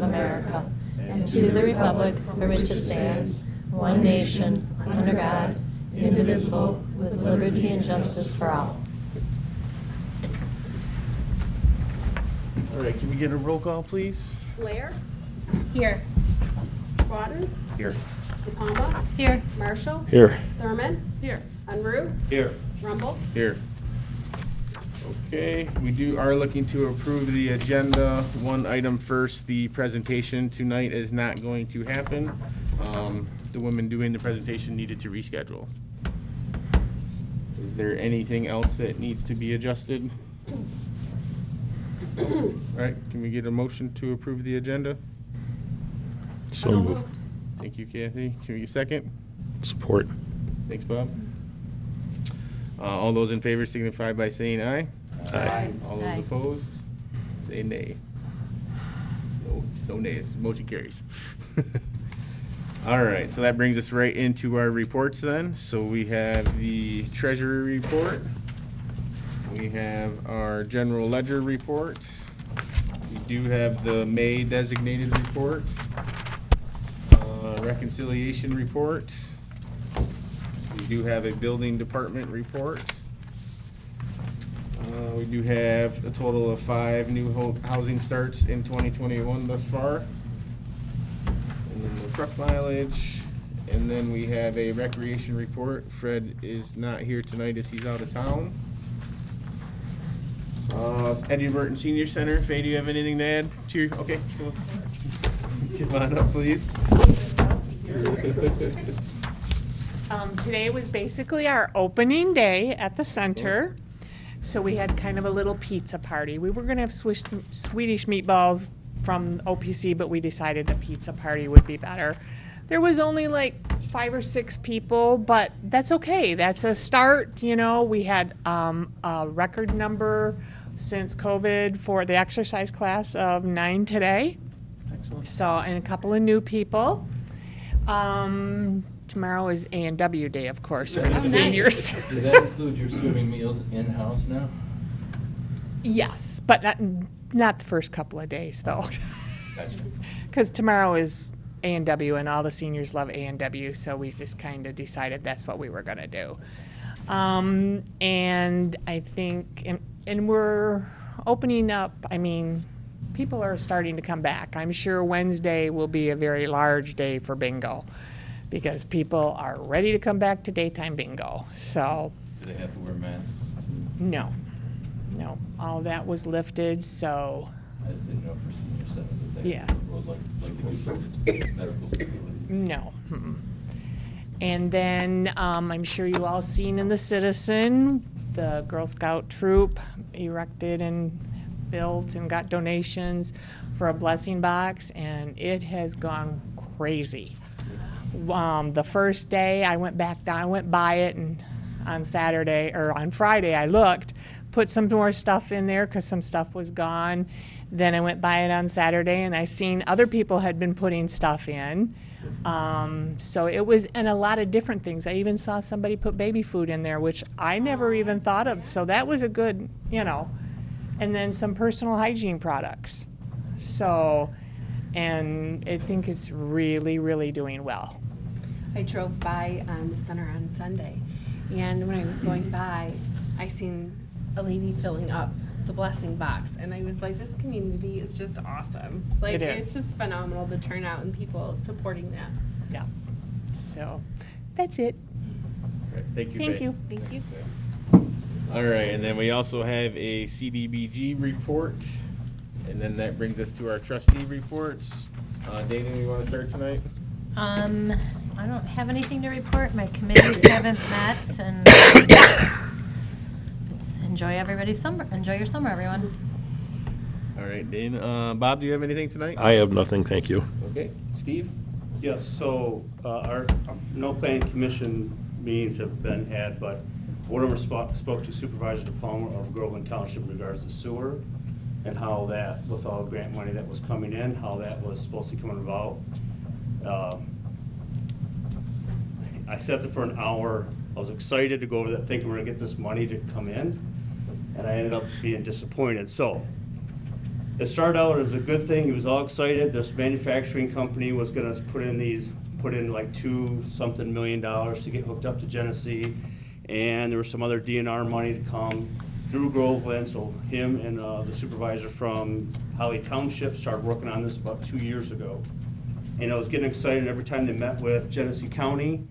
of America, and to the republic for which it stands, one nation, under God, indivisible, with liberty and justice for all. All right, can we get a roll call, please? Blair, Here. Broughton, Here. DePalma, Here. Marshall, Here. Thurman, Here. Unruh, Here. Rumble. Here. Okay, we are looking to approve the agenda. One item first, the presentation tonight is not going to happen. The woman doing the presentation needed to reschedule. Is there anything else that needs to be adjusted? All right, can we get a motion to approve the agenda? So moved. Thank you, Kathy. Can we get a second? Support. Thanks, Bob. All those in favor signify by saying aye. Aye. All those Aye. opposed, say nay. No nays. Motion carries. All right, so that brings us right into our reports then. So we have the treasury report. We have our general ledger report. We do have the May designated report. Reconciliation report. We do have a building department report. We do have a total of 5 new housing starts in 2021 thus far. And then the truck mileage. And then we have a recreation report. Fred is not here tonight as he's out of town. Eddie Burton Senior Center. Faye, do you have anything to add to your, okay, come on up, please. Today was basically our opening day at the center, so we had kind of a little pizza party. We were gonna have Swedish meatballs from OPC, but we decided a pizza party would be better. There was only like 5 or 6 people, but that's okay. That's a start, you know. We had a record number since COVID for the exercise class of 9 today. Excellent. So, and a couple of new people. Tomorrow is A&W Day, of course, for the seniors. Does that include your serving meals in-house now? Yes, but not the first couple of days, though. Gotcha. Because tomorrow is A&W, and all the seniors love A&W, so we just kind of decided that's what we were going to do. And I think, and we're opening up, I mean, people are starting to come back. I'm sure Wednesday will be a very large day for bingo because people are ready to come back to daytime bingo. So, Do they have to wear masks? no, all that was lifted, so, I just didn't know for senior centers if they Yes. would like to do for medical facilities. no. Mm-mm. And then I'm sure you all seen in the Citizen, the Girl Scout troop erected and built and got donations for a blessing box, and it has gone crazy. The first day I went by it, and on Saturday or on Friday I looked, put some more stuff in there because some stuff was gone. Then I went by it on Saturday, and I seen other people had been putting stuff in. So it was, and a lot of different things. I even saw somebody put baby food in there, which I never even thought of. So that was a good, you know. And then some personal hygiene products. So, and I think it's really, really doing well. I drove by the center on Sunday, and when I was going by, I seen a lady filling up the blessing box, and I was like, this community is just awesome. Like, It is. it's just phenomenal, the turnout and people supporting that. Yeah. So, that's it. All right, thank you, Thank Faye. you. Thank you. All right, and then we also have a CDBG report, and then that brings us to our trustee reports. Dana, you want to start tonight? I don't have anything to report. My committees haven't met, and enjoy everybody's summer. Enjoy your summer, everyone. All right, Dana. Bob, do you have anything tonight? I have nothing, thank you. Okay, Steve? Yes, so our no planning commission meetings have been had, but board member spoke to Supervisor DePalma of Groveland Township in regards to sewer and how that, with all the grant money that was coming in, how that was supposed to come about. I sat there for an hour. I was excited to go over that, thinking we're gonna get this money to come in, and I ended up being disappointed. So it started out as a good thing. He was all excited. This manufacturing company was gonna put in like $2-something million to get hooked up to Genesee. And there was some other DNR money to come through Groveland. So him and the supervisor from Holly Township started working on this about 2 years ago. And I was getting excited every time they met with Genesee County.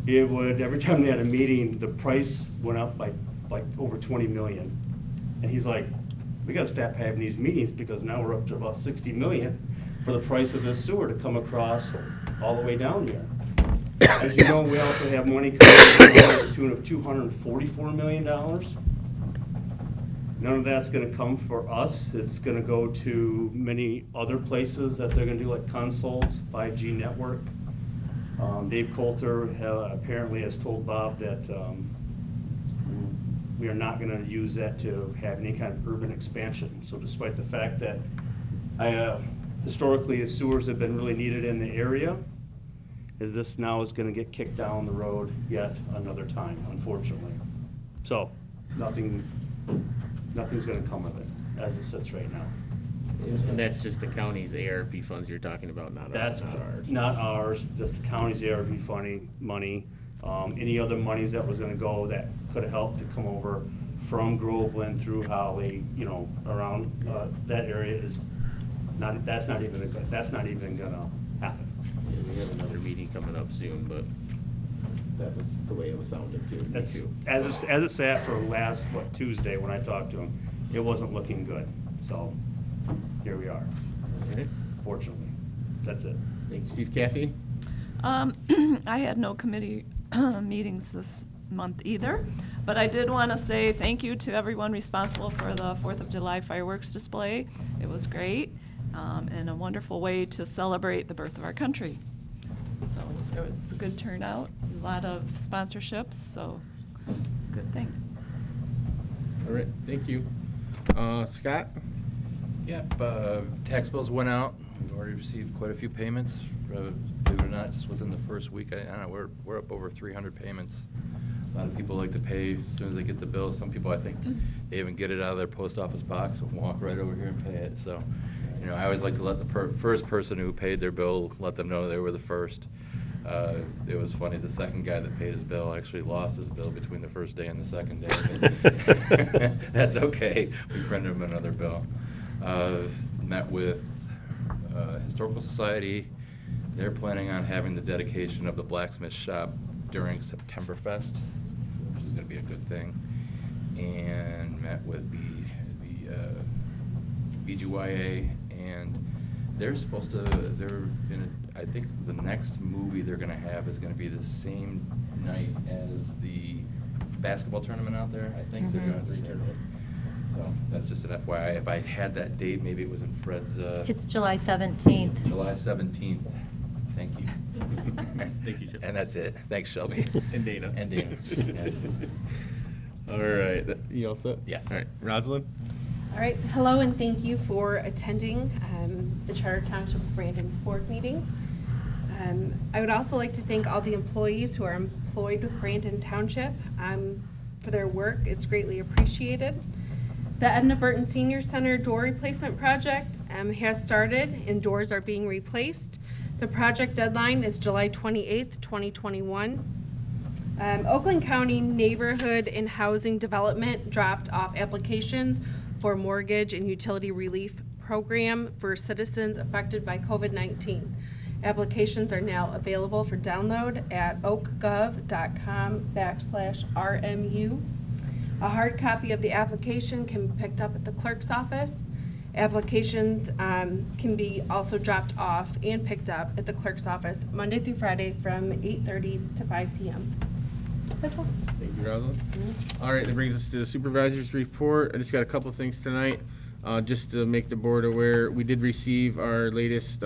Every time they had a meeting, the price went up by like over 20 million. And he's like, we gotta stop having these meetings because now we're up to about 60 million for the price of this sewer to come across all the way down here. As you know, we also have money coming to the tune of $244 million. None of that's gonna come for us. It's gonna go to many other places that they're gonna do, like Consult, 5G network. Dave Coulter apparently has told Bob that we are not gonna use that to have any kind of urban expansion. So despite the fact that historically sewers have been really needed in the area, this now is gonna get kicked down the road yet another time, unfortunately. So nothing's gonna come of it as it sits right now. And that's just the county's ARP funds you're talking about, not That's ours. not ours, just the county's ARP money. Any other monies that was gonna go that could have helped to come over from Groveland through Holly, around that area is not, that's not even gonna happen. Yeah, we have another meeting coming up soon, but that was the way it was sounding too. Me That's, too. as it sat for last, Tuesday when I talked to him, it wasn't looking good. So here we are, All right. fortunately. That's it. Thank you, Steve. Kathy? I had no committee meetings this month either, but I did want to say thank you to everyone responsible for the 4th of July fireworks display. It was great and a wonderful way to celebrate the birth of our country. So it was a good turnout, a lot of sponsorships, so good thing. All right, thank you. Scott? Yep, tax bills went out. We've already received quite a few payments. Believe it or not, just within the first week, I don't know, we're up over 300 payments. A lot of people like to pay as soon as they get the bill. Some people, I think, they even get it out of their post office box and walk right over here and pay it. So, I always like to let the first person who paid their bill, let them know they were the first. It was funny, the second guy that paid his bill actually lost his bill between the first day and the second day. But that's okay. We printed him another bill. Met with Historical Society. They're planning on having the dedication of the blacksmith shop during Septemberfest, which is going to be a good thing. And met with the BGYA, and they're supposed to, I think the next movie they're going to have is going to be the same night as the basketball tournament out there. I think they're going to start it. So that's just an FYI. If I had that date, maybe it was in Fred's. It's July 17th. July 17th. Thank you. Thank you, Shelby. And that's it. Thanks, Shelby. And Dana. And Dana. Yes. All right, you all set? Yes. All right, Rosalind? All right, hello and thank you for attending the Charter Township of Brandon's board meeting. I would also like to thank all the employees who are employed with Brandon Township for their work. It's greatly appreciated. The Edna Burton Senior Center door replacement project has started and doors are being replaced. The project deadline is July 28th, 2021. Oakland County Neighborhood and Housing Development dropped off applications for mortgage and utility relief program for citizens affected by COVID-19. Applications are now available for download at oakgov.com/RMU. A hard copy of the application can be picked up at the clerk's office. Applications can be also dropped off and picked up at the clerk's office Monday through Friday from 8:30 to 5 p.m. That's all. Thank you, Rosalind. All right, that brings us to the supervisor's report. I just got a couple of things tonight. Just to make the board aware, we did receive our latest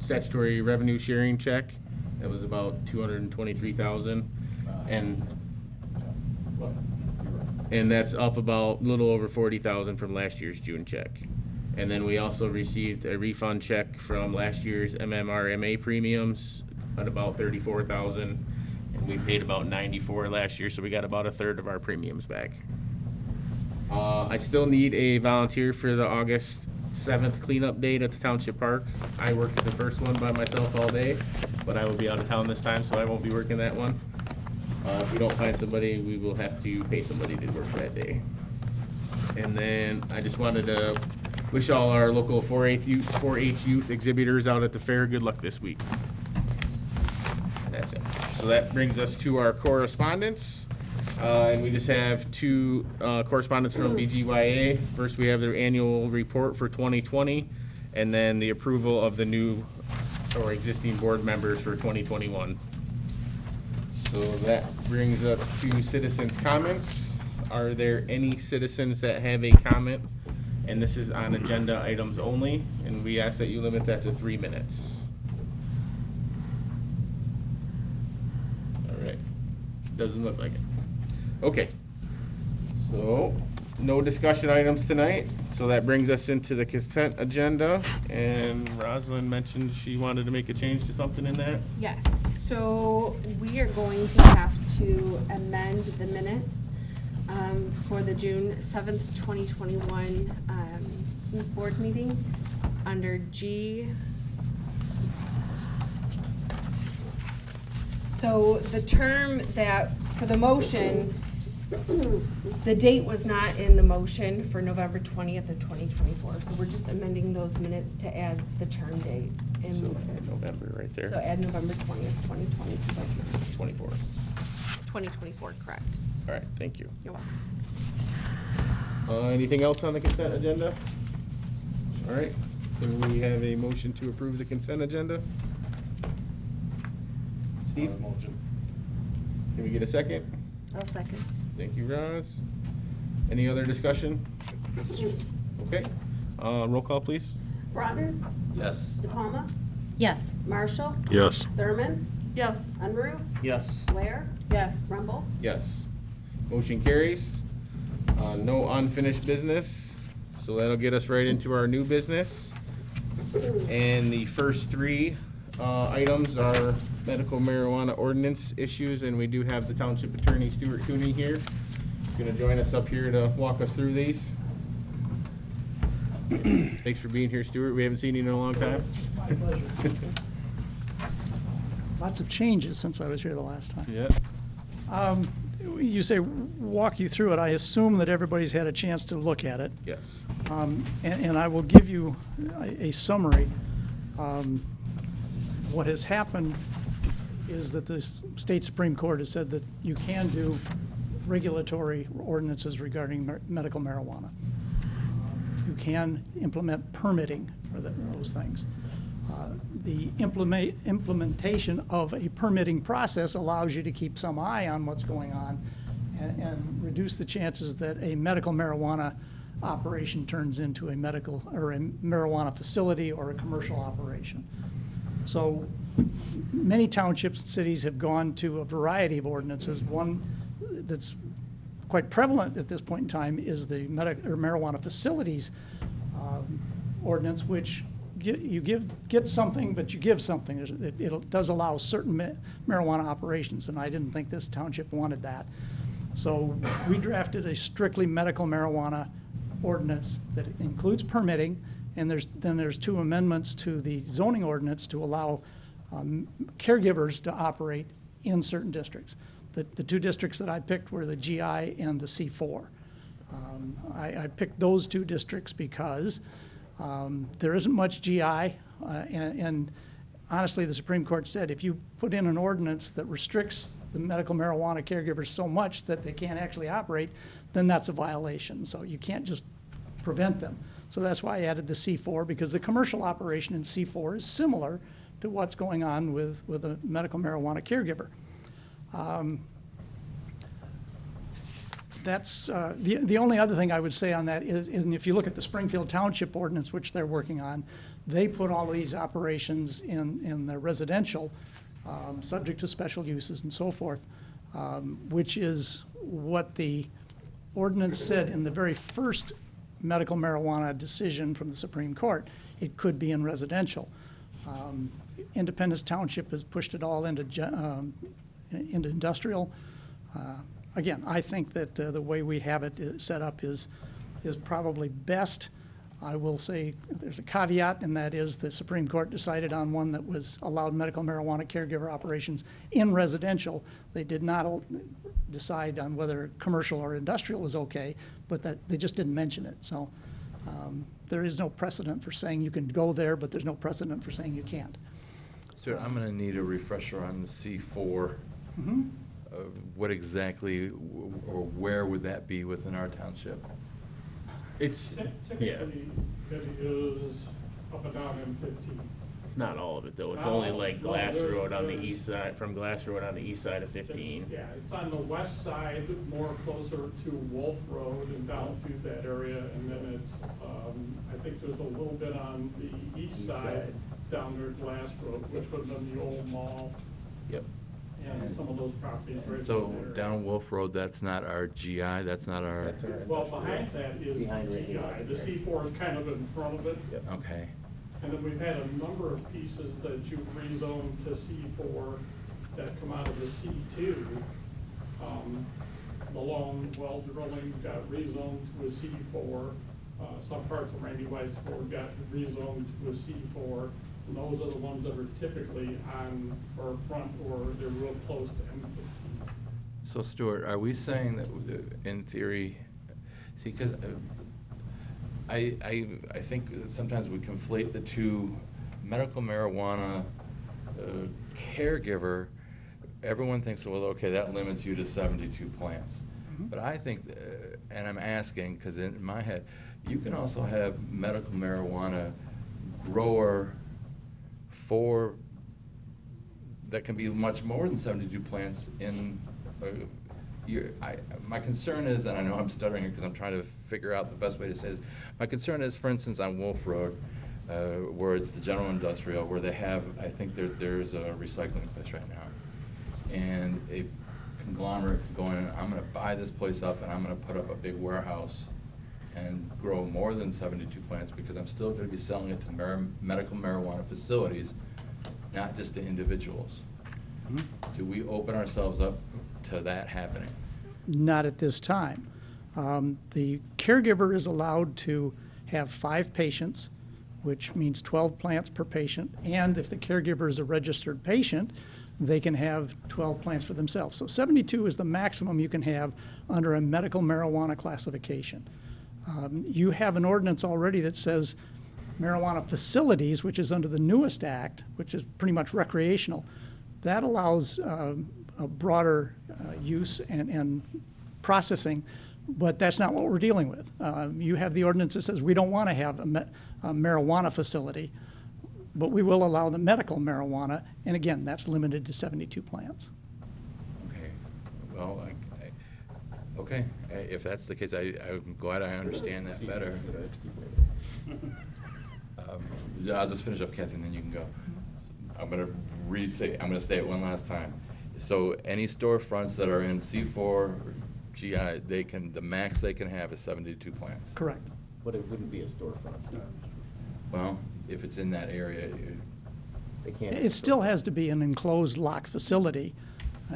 statutory revenue sharing check. That was about $223,000, and that's up about a little over $40,000 from last year's June check. And then we also received a refund check from last year's MMRMA premiums at about $34,000. And we paid about $94,000 last year, so we got about a third of our premiums back. I still need a volunteer for the August 7th cleanup date at the Township Park. I worked the first one by myself all day, but I will be out of town this time, so I won't be working that one. If we don't find somebody, we will have to pay somebody to work that day. And then I just wanted to wish all our local 4-H youth exhibitors out at the fair good luck this week. And that's it. So that brings us to our correspondence. And we just have two correspondence from BGYA. First, we have their annual report for 2020, and then the approval of the new or existing board members for 2021. So that brings us to citizens' comments. Are there any citizens that have a comment? And this is on agenda items only, and we ask that you limit that to 3 minutes. All right. Doesn't look like it. Okay. So, no discussion items tonight. So that brings us into the consent agenda. And Rosalind mentioned she wanted to make a change to something in that. Yes, so we are going to have to amend the minutes for the June 7th, 2021 board meeting under G. So the term that, for the motion, the date was not in the motion for November 20th of 2024. So we're just amending those minutes to add the term date. So add November right there. So add November 20th, 2020 to those minutes. 24. 2024, correct. All right, thank you. You're welcome. Anything else on the consent agenda? All right, can we have a motion to approve the consent agenda? Steve? Motion. Can we get a second? I'll second. Thank you, Roz. Any other discussion? Okay, roll call, please. Brodner, Yes. DePalma, Yes. Marshall, Yes. Thurman, Yes. Unruh, Yes. Blair, Yes. Rumble. Yes. Motion carries. No unfinished business, so that'll get us right into our new business. And the first three items are medical marijuana ordinance issues, and we do have the Township Attorney, Stuart Cooney, here. He's gonna join us up here to walk us through these. Thanks for being here, Stuart. We haven't seen you in a long time. My pleasure. Lots of changes since I was here the last time. Yeah. You say walk you through it. I assume that everybody's had a chance to look at it. Yes. And I will give you a summary. What has happened is that the state Supreme Court has said that you can do regulatory ordinances regarding medical marijuana. You can implement permitting for those things. The implementation of a permitting process allows you to keep some eye on what's going on and reduce the chances that a medical marijuana operation turns into a medical or a marijuana facility or a commercial operation. So many townships and cities have gone to a variety of ordinances. One that's quite prevalent at this point in time is the marijuana facilities ordinance, which you get something, but you give something. It does allow certain marijuana operations, and I didn't think this township wanted that. So we drafted a strictly medical marijuana ordinance that includes permitting, and there's two amendments to the zoning ordinance to allow caregivers to operate in certain districts. The two districts that I picked were the GI and the C4. I picked those two districts because there isn't much GI, and honestly, the Supreme Court said if you put in an ordinance that restricts the medical marijuana caregivers so much that they can't actually operate, then that's a violation. So you can't just prevent them. So that's why I added the C4, because the commercial operation in C4 is similar to what's going on with a medical marijuana caregiver. That's the only other thing I would say on that is, and if you look at the Springfield Township ordinance, which they're working on, they put all of these operations in the residential, subject to special uses and so forth, which is what the ordinance said in the very first medical marijuana decision from the Supreme Court. It could be in residential. Independence Township has pushed it all into industrial. again, I think that the way we have it set up is probably best. I will say there's a caveat, and that is the Supreme Court decided on one that was allowed medical marijuana caregiver operations in residential. They did not decide on whether commercial or industrial was okay, but that they just didn't mention it. So there is no precedent for saying you can go there, but there's no precedent for saying you can't. Stuart, I'm going to need a refresher on the C4. What exactly or where would that be within our township? It's, yeah, Typically, it is up and down M15. it's not all of it though. It's Not only all. like No, Glass there's- Road on the there's- east side, from Glass Road on the east side of 15. Yeah, it's on the west side, more closer to Wolf Road and down through that area, and then it's, I think there's a little bit on the east side, down there at Glass Road, which would have been the old mall, Yep. and some of those properties right So there. down Wolf Road, that's not our GI, that's not our, That's all right. Well, behind that is Behind the Randy GI, White. the C4 is kind of in front of it. Yep. okay. And then we've had a number of pieces that you've rezoned to C4 that come out of the C2. Malone well drilling got rezoned to a C4. Some parts of Randy White's Ford got rezoned to a C4. And those are the ones that are typically on or front or they're real close to M15. So Stuart, are we saying that in theory, see, because I think sometimes we conflate the two. Medical marijuana caregiver, everyone thinks, well, okay, that limits you to 72 plants. But I think, and I'm asking, because in my head, you can also have medical marijuana grower for, that can be much more than 72 plants in, my concern is, and I know I'm stuttering here because I'm trying to figure out the best way to say this. My concern is, for instance, on Wolf Road, where it's the general industrial, where they have, I think there's a recycling place right now. And a conglomerate going in, I'm gonna buy this place up and I'm gonna put up a big warehouse and grow more than 72 plants because I'm still gonna be selling it to medical marijuana facilities, not just to individuals. Do we open ourselves up to that happening? Not at this time. The caregiver is allowed to have 5 patients, which means 12 plants per patient, and if the caregiver is a registered patient, they can have 12 plants for themselves. So 72 is the maximum you can have under a medical marijuana classification. You have an ordinance already that says marijuana facilities, which is under the newest act, which is pretty much recreational, that allows a broader use and processing, but that's not what we're dealing with. You have the ordinance that says we don't want to have a marijuana facility, but we will allow the medical marijuana, and again, that's limited to 72 plants. Okay, well, okay, if that's the case, I'm glad I understand that better. I'll just finish up, Kathy, and then you can go. I'm gonna say it one last time. So any storefronts that are in C4 or GI, the max they can have is 72 plants. Correct. But it wouldn't be a storefront. Well, if it's in that area, They can't. It still has to be an enclosed lock facility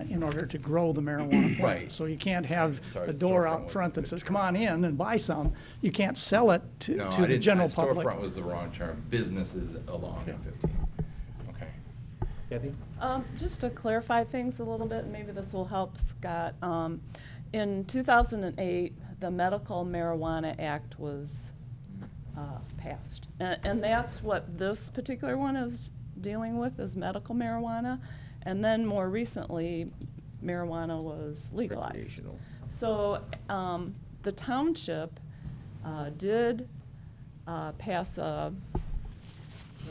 in order to grow the marijuana plants. Right. So you can't have Sorry, a the door storefront out wasn't front that good says, term. come on in and buy some. You can't sell it to no, I the didn't. general public. Storefront was the wrong term. Businesses along Yeah. M15. Okay. Kathy? Just to clarify things a little bit, maybe this will help Scott. In 2008, the Medical Marijuana Act was passed. And that's what this particular one is dealing with, is medical marijuana. And then more recently, marijuana was legalized. Recreational. So the township did pass a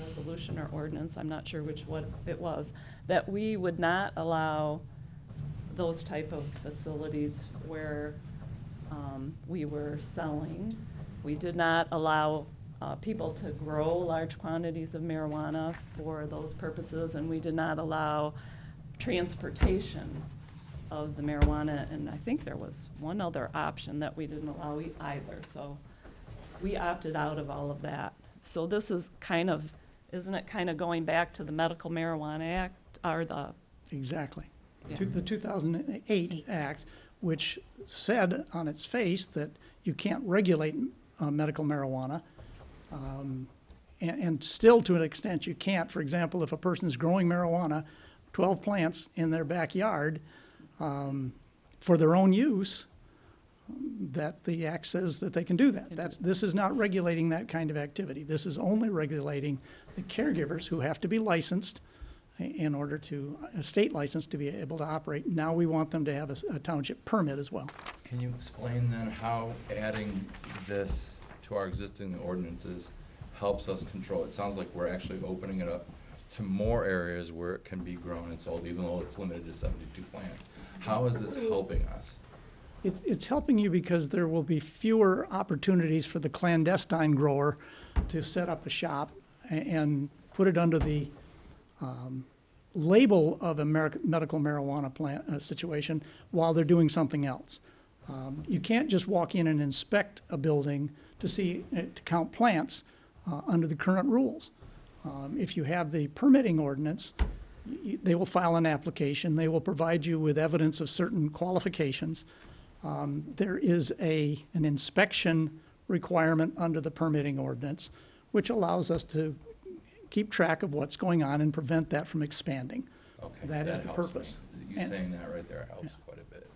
resolution or ordinance, I'm not sure what it was, that we would not allow those type of facilities where we were selling. We did not allow people to grow large quantities of marijuana for those purposes, and we did not allow transportation of the marijuana, and I think there was one other option that we didn't allow either. So we opted out of all of that. So this is kind of, isn't it kind of going back to the Medical Marijuana Act, or the, Exactly. Yeah. The 2008 Act which said on its face that you can't regulate medical marijuana. And still, to an extent, you can't. For example, if a person is growing marijuana, 12 plants in their backyard for their own use, that the act says that they can do that. This is not regulating that kind of activity. This is only regulating the caregivers who have to be licensed in order to, a state license to be able to operate. Now we want them to have a township permit as well. Can you explain then how adding this to our existing ordinances helps us control? It sounds like we're actually opening it up to more areas where it can be grown and sold, even though it's limited to 72 plants. How is this helping us? It's helping you because there will be fewer opportunities for the clandestine grower to set up a shop and put it under the label of a medical marijuana plant situation while they're doing something else. You can't just walk in and inspect a building to count plants under the current rules. If you have the permitting ordinance, they will file an application. They will provide you with evidence of certain qualifications. There is an inspection requirement under the permitting ordinance, which allows us to keep track of what's going on and prevent that from expanding. Okay, That is the helps me. purpose. You saying that right there helps quite a bit.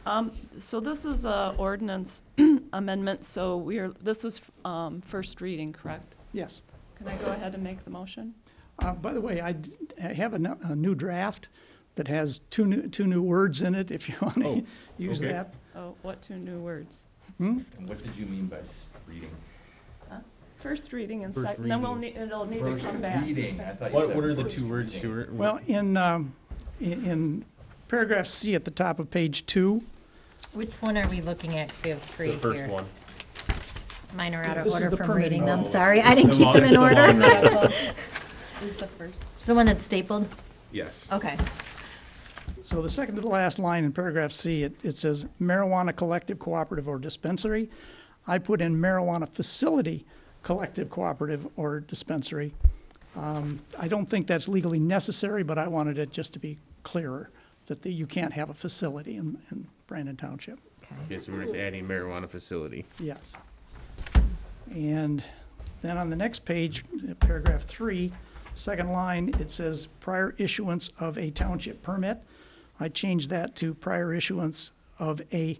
And so this is a ordinance amendment, so this is first reading, correct? Yes. Can I go ahead and make the motion? By the way, I have a new draft that has two new words in it, if you want to use okay. that. Oh, what two new words? And what did you mean by reading? First reading and First second, then reading. it'll need to come back. Reading, I thought you What said are the first two words, reading. Stuart? Well, in paragraph C at the top of page 2, Which one are we looking at? 'Cause we have three The first here. one. Mine are out of This is order the from permitting. reading them. Oh, Sorry, I didn't the keep long- them it's in the order. long My one. fault. Is the first. The one that's stapled? Yes. Okay. so the second to the last line in paragraph C, it says marijuana collective, cooperative, or dispensary. I put in marijuana facility, collective, cooperative, or dispensary. I don't think that's legally necessary, but I wanted it just to be clearer that you can't have a facility in Brandon Township. Okay, so we're just adding marijuana facility. Yes. And then on the next page, paragraph 3, second line, it says prior issuance of a township permit. I changed that to prior issuance of an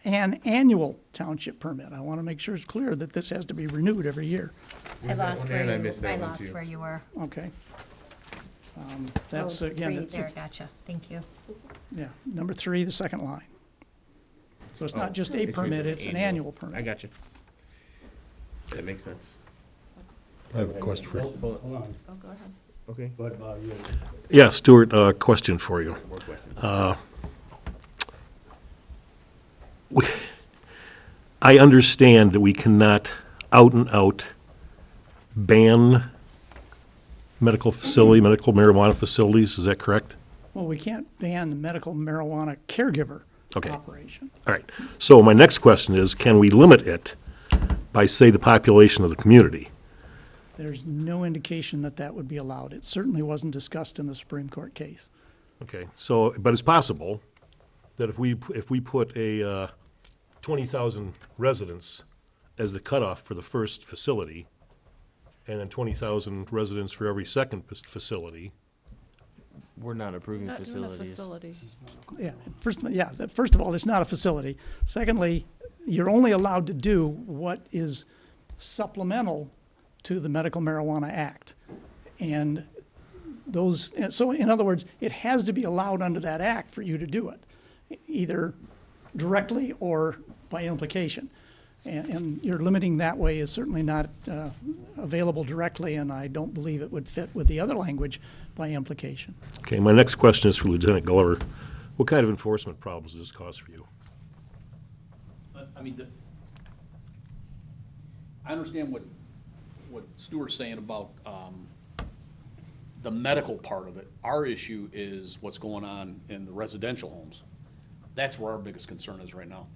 annual township permit. I want to make sure it's clear that this has to be renewed every year. I lost one? where And I you, missed that I one, lost too. where you were. Okay. That's, Oh, again, three it's, there, gotcha. Thank you. yeah, number 3, the second line. So it's Oh, not just a it's permit, it's an annual I permit. got you. That makes sense. I have a question for you. Hold on. Oh, go ahead. Okay. What about you? Yeah, Stuart, question for you. More questions. I understand that we cannot out and out ban medical marijuana facilities, is that correct? Well, we can't ban the medical marijuana caregiver Okay. operation. All right. So my next question is, can we limit it by, say, the population of the community? There's no indication that that would be allowed. It certainly wasn't discussed in the Supreme Court case. Okay, so, but it's possible that if we put a 20,000 residents as the cutoff for the first facility, and then 20,000 residents for every second facility, We're not approving Not doing a facilities. facility. Yeah, first of all, it's not a facility. Secondly, you're only allowed to do what is supplemental to the Medical Marijuana Act. And so in other words, it has to be allowed under that act for you to do it, either directly or by implication. And your limiting that way is certainly not available directly, and I don't believe it would fit with the other language by implication. Okay, my next question is for Lieutenant Glover. What kind of enforcement problems does this cause for you? I mean, I understand what Stuart's saying about the medical part of it. Our issue is what's going on in the residential homes. That's where our biggest concern is right now.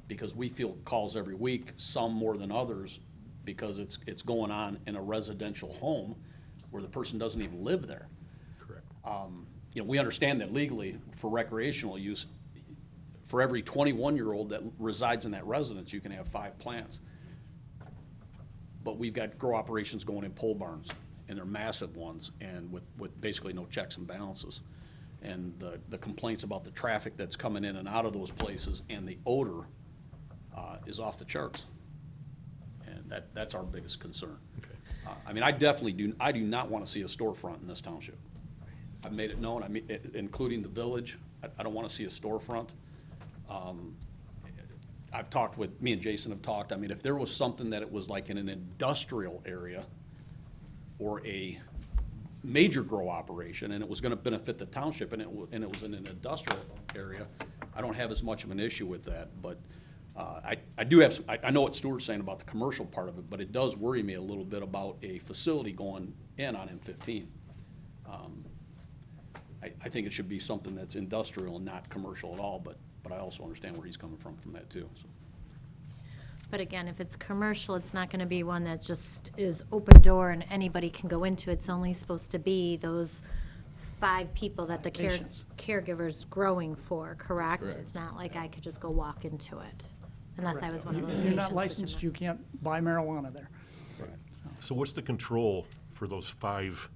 Because we field calls every week, some more than others, because it's going on in a residential home where the person doesn't even live there. Correct. we understand that legally for recreational use, for every 21-year-old that resides in that residence, you can have 5 plants. But we've got grow operations going in pole barns, and they're massive ones, and with basically no checks and balances. And the complaints about the traffic that's coming in and out of those places and the odor is off the charts. And that's our biggest concern. Okay. I mean, I do not want to see a storefront in this township. I've made it known, including the village. I don't want to see a storefront. I've talked with, me and Jason have talked, I mean, if there was something that it was like in an industrial area or a major grow operation and it was gonna benefit the township and it was in an industrial area, I don't have as much of an issue with that, but I do have, I know what Stuart's saying about the commercial part of it, but it does worry me a little bit about a facility going in on M15. I think it should be something that's industrial and not commercial at all, but I also understand where he's coming from that too, so. But again, if it's commercial, it's not gonna be one that just is open door and anybody can go into. It's only supposed to be those 5 people that the Patients. caregiver's growing for, correct? Correct. It's not like I could just go walk into it, unless I was one of those If patients. you're not which I'm licensed, you can't buy marijuana there. So what's the control for those five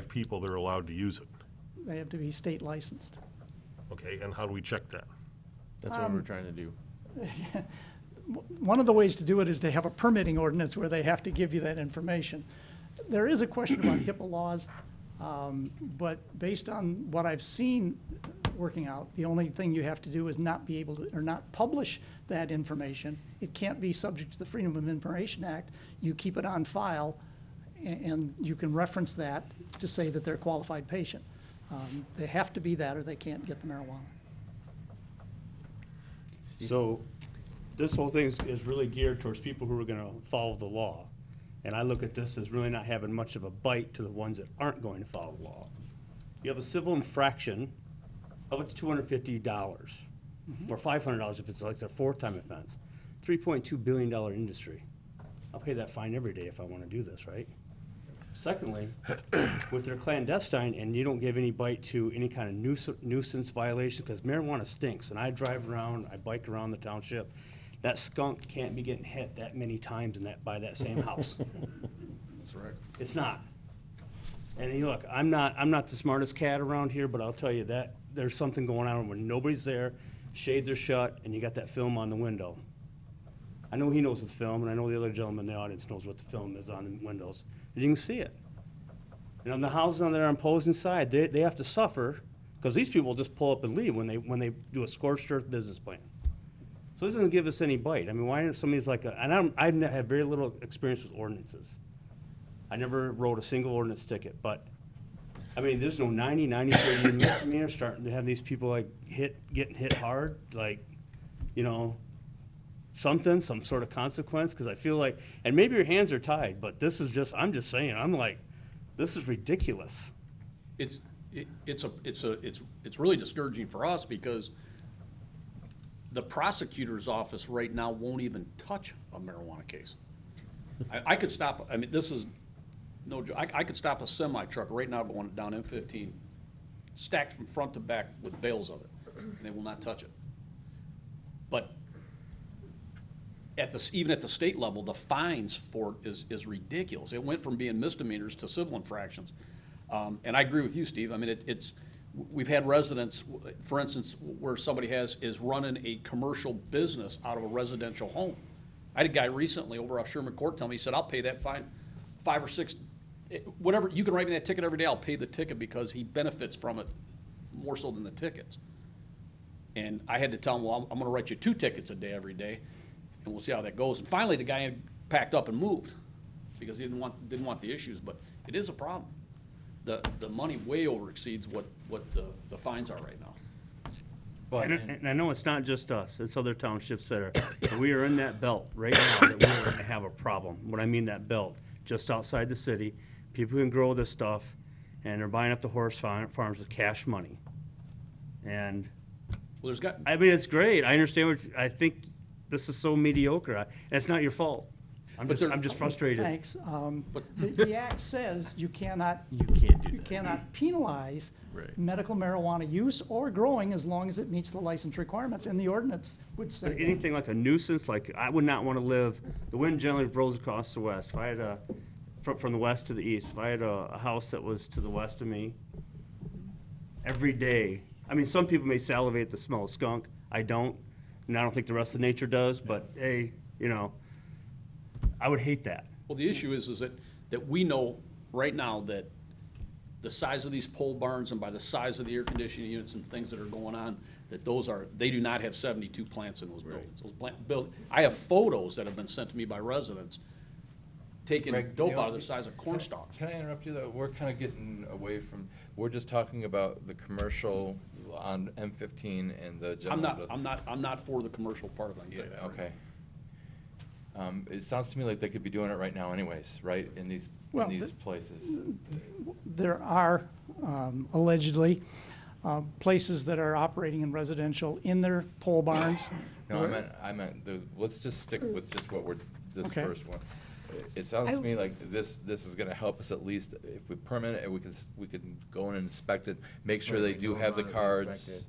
people that are allowed to use it? They have to be state licensed. Okay, and how do we check that? That's what we're trying to do. One of the ways to do it is to have a permitting ordinance where they have to give you that information. There is a question about HIPAA laws, but based on what I've seen working out, the only thing you have to do is not be able to, or not publish that information. It can't be subject to the Freedom of Information Act. You keep it on file, and you can reference that to say that they're a qualified patient. They have to be that or they can't get the marijuana. So this whole thing is really geared towards people who are gonna follow the law. And I look at this as really not having much of a bite to the ones that aren't going to follow the law. You have a civil infraction of up to $250, or $500 if it's like their 4th time offense. $3.2 billion industry. I'll pay that fine every day if I wanna do this, right? Secondly, with their clandestine, and you don't give any bite to any kind of nuisance violation, because marijuana stinks, and I drive around, I bike around the township, that skunk can't be getting hit that many times by that same house. That's right. It's not. And you look, I'm not the smartest cat around here, but I'll tell you that there's something going on when nobody's there, shades are shut, and you got that film on the window. I know he knows the film, and I know the other gentleman in the audience knows what the film is on the windows. And you can see it. And on the houses on there on opposing side, they have to suffer, because these people just pull up and leave when they do a scorched earth business plan. So this doesn't give us any bite. I mean, why aren't somebody's like, I have very little experience with ordinances. I never wrote a single ordinance ticket, but, I mean, there's no 93 misdemeanor starting to have these people like getting hit hard, like, some sort of consequence, because I feel like, and maybe your hands are tied, but this is just, I'm just saying, I'm like, this is ridiculous. It's really discouraging for us because the prosecutor's office right now won't even touch a marijuana case. I could stop, I mean, this is no joke, I could stop a semi truck right now going down M15, stacked from front to back with bales of it, and they will not touch it. But even at the state level, the fines for it is ridiculous. It went from being misdemeanors to civil infractions. And I agree with you, Steve. I mean, we've had residents, for instance, where somebody is running a commercial business out of a residential home. I had a guy recently over off Sherman Court tell me, he said, I'll pay that fine 5 or 6, whatever, you can write me that ticket every day, I'll pay the ticket because he benefits from it more so than the tickets. And I had to tell him, well, I'm gonna write you 2 tickets a day every day, and we'll see how that goes. And finally, the guy packed up and moved because he didn't want the issues, but it is a problem. The money way over exceeds what the fines are right now. But, And I know it's not just us, it's other townships that are, we are in that belt right now that we're gonna have a problem. What I mean that belt, just outside the city, people can grow this stuff, and they're buying up the horse farms with cash money. And, Well, I mean, it's great, I understand I think this is so mediocre, and it's not your fault. I'm just frustrated. Thanks. The act says you cannot, You can't do you that. cannot penalize Right. medical marijuana use or growing as long as it meets the license requirements, and the ordinance would say But that. anything like a nuisance, like I would not want to live, the wind generally blows across the west. If I had from the west to the east, if I had a house that was to the west of me, every day, I mean, some people may salivate at the smell of skunk. I don't, and I don't think the rest of nature does, but hey, you know, I would hate that. Well, the issue is that we know right now that the size of these pole barns and by the size of the air conditioning units and things that are going on, that they do not have 72 plants in those buildings. I have photos that have been sent to me by residents taking Greg, dope you know, out of the size of corn stalks. Can I interrupt you though? We're kind of getting away from, we're just talking about the commercial on M15 and the general. I'm not for the commercial part of it, I can tell you that. Okay. It sounds to me like they could be doing it right now anyways, right, in these Well, places. There are allegedly places that are operating in residential in their pole barns. No, I meant, let's just stick with just this Okay. first one. It sounds to me like this is gonna help us at least, if we permit it, and we can go in and inspect it, make sure they do have the cards.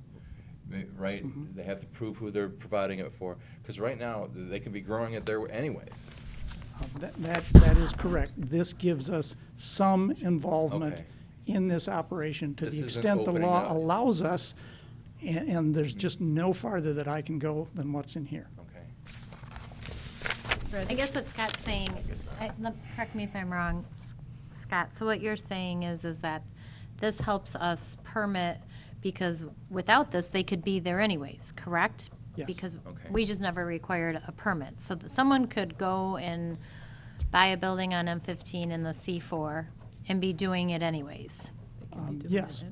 Right, they have to prove who they're providing it for, because right now, they can be growing it there anyways. That is correct. This gives us some involvement Okay. in this operation to This the isn't extent the opening law up. allows us, and there's just no farther that I can go than what's in here. Okay. I guess what Scott's saying, correct me if I'm wrong, Scott, so what you're saying is that this helps us permit, because without this, they could be there anyways, correct? Yes. Because Okay. we just never required a permit. So that someone could go and buy a building on M15 in the C4 and be doing it anyways. Yes,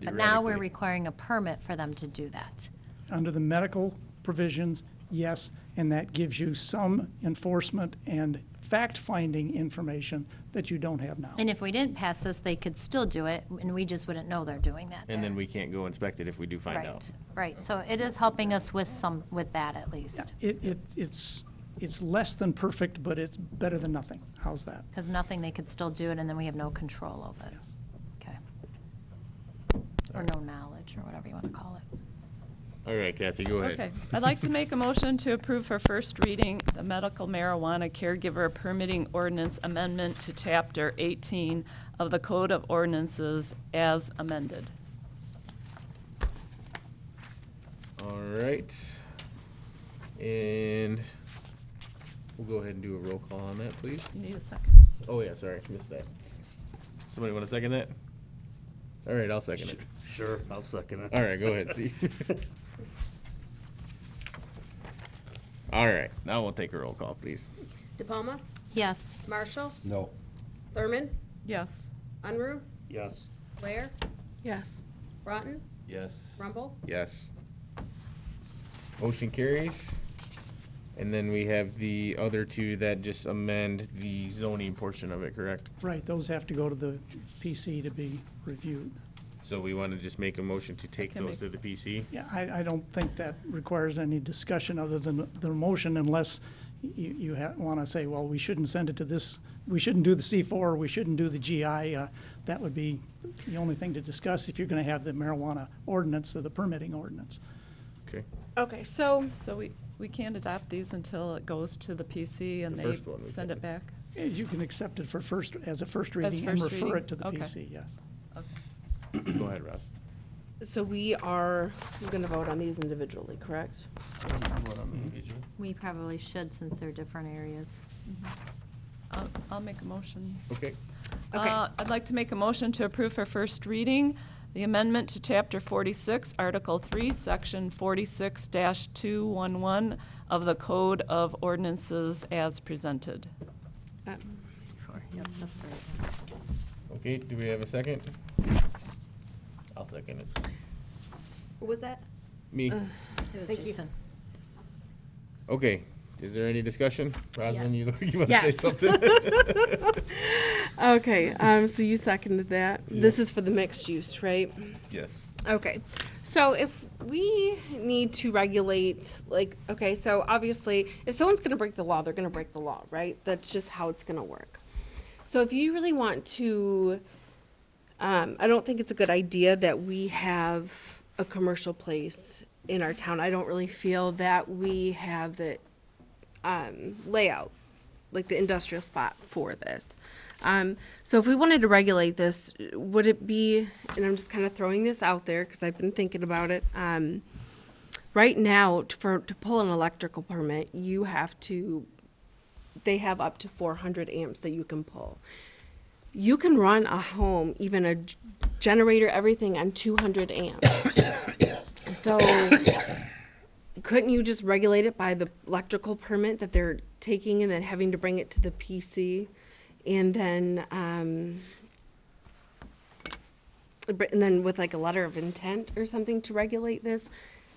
But now we're requiring a permit for them to do that. under the medical provisions, yes, and that gives you some enforcement and fact-finding information that you don't have now. And if we didn't pass this, they could still do it, and we just wouldn't know they're doing that And then there. we can't go inspect it if we do find out. Right, so it is helping us with that at Yeah, least, it's less than perfect, but it's better than nothing. How's that? because nothing, they could still do it, and then we have no control of it. Okay. Or no knowledge, or whatever you want to call it. All right, Kathy, go ahead. Okay, I'd like to make a motion to approve for first reading the medical marijuana caregiver permitting ordinance amendment to Chapter 18 of the Code of Ordinances as amended. All right. And we'll go ahead and do a roll call on that, please. You need a second. Oh, yeah, sorry, missed that. Somebody want to second that? All right, I'll second it. Sure, I'll second it. All right, go ahead, see. All right, now we'll take a roll call, please. DePalma, Yes. Marshall, No. Thurman, Yes. Unruh, Yes. Blair, Yes. Broughton, Yes. Rumble. Yes. Motion carries. And then we have the other two that just amend the zoning portion of it, correct? Right, those have to go to the PC to be reviewed. So we want to just make a motion to take can those to the PC? Yeah, I don't think that requires any discussion other than the motion unless you want to say, well, we shouldn't send it to this, we shouldn't do the C4, we shouldn't do the GI. That would be the only thing to discuss if you're going to have the marijuana ordinance or the permitting ordinance. Okay. Okay, so So we can't adopt these until it goes to the PC and The they first one we send can. it back? You can accept it as a first reading and first refer reading? it to the Okay. PC, yes. Go ahead, Russ. So we are going to vote on these individually, correct? We probably should, since they're different areas. I'll make a motion. Okay. Okay. I'd like to make a motion to approve for first reading the amendment to Chapter 46, Article 3, Section 46-211 of the Code of Ordinances as presented. Yep, that's right. Okay, do we have a second? I'll second it. What was that? Me. It was Thank you. Jason. Okay, is there any discussion? Rosalind, you want to say Yes. something? Okay, so you seconded that. This is for the mixed use, right? Yes. Okay, so if we need to regulate, like, okay, so obviously, if someone's gonna break the law, they're gonna break the law, right? That's just how it's gonna work. So if you really want to, I don't think it's a good idea that we have a commercial place in our town. I don't really feel that we have the layout, like the industrial spot for this. So if we wanted to regulate this, would it be, and I'm just kind of throwing this out there because I've been thinking about it. Right now, to pull an electrical permit, they have up to 400 amps that you can pull. You can run a home, even a generator, everything on 200 amps. So couldn't you just regulate it by the electrical permit that they're taking and then having to bring it to the PC? And then with like a letter of intent or something to regulate this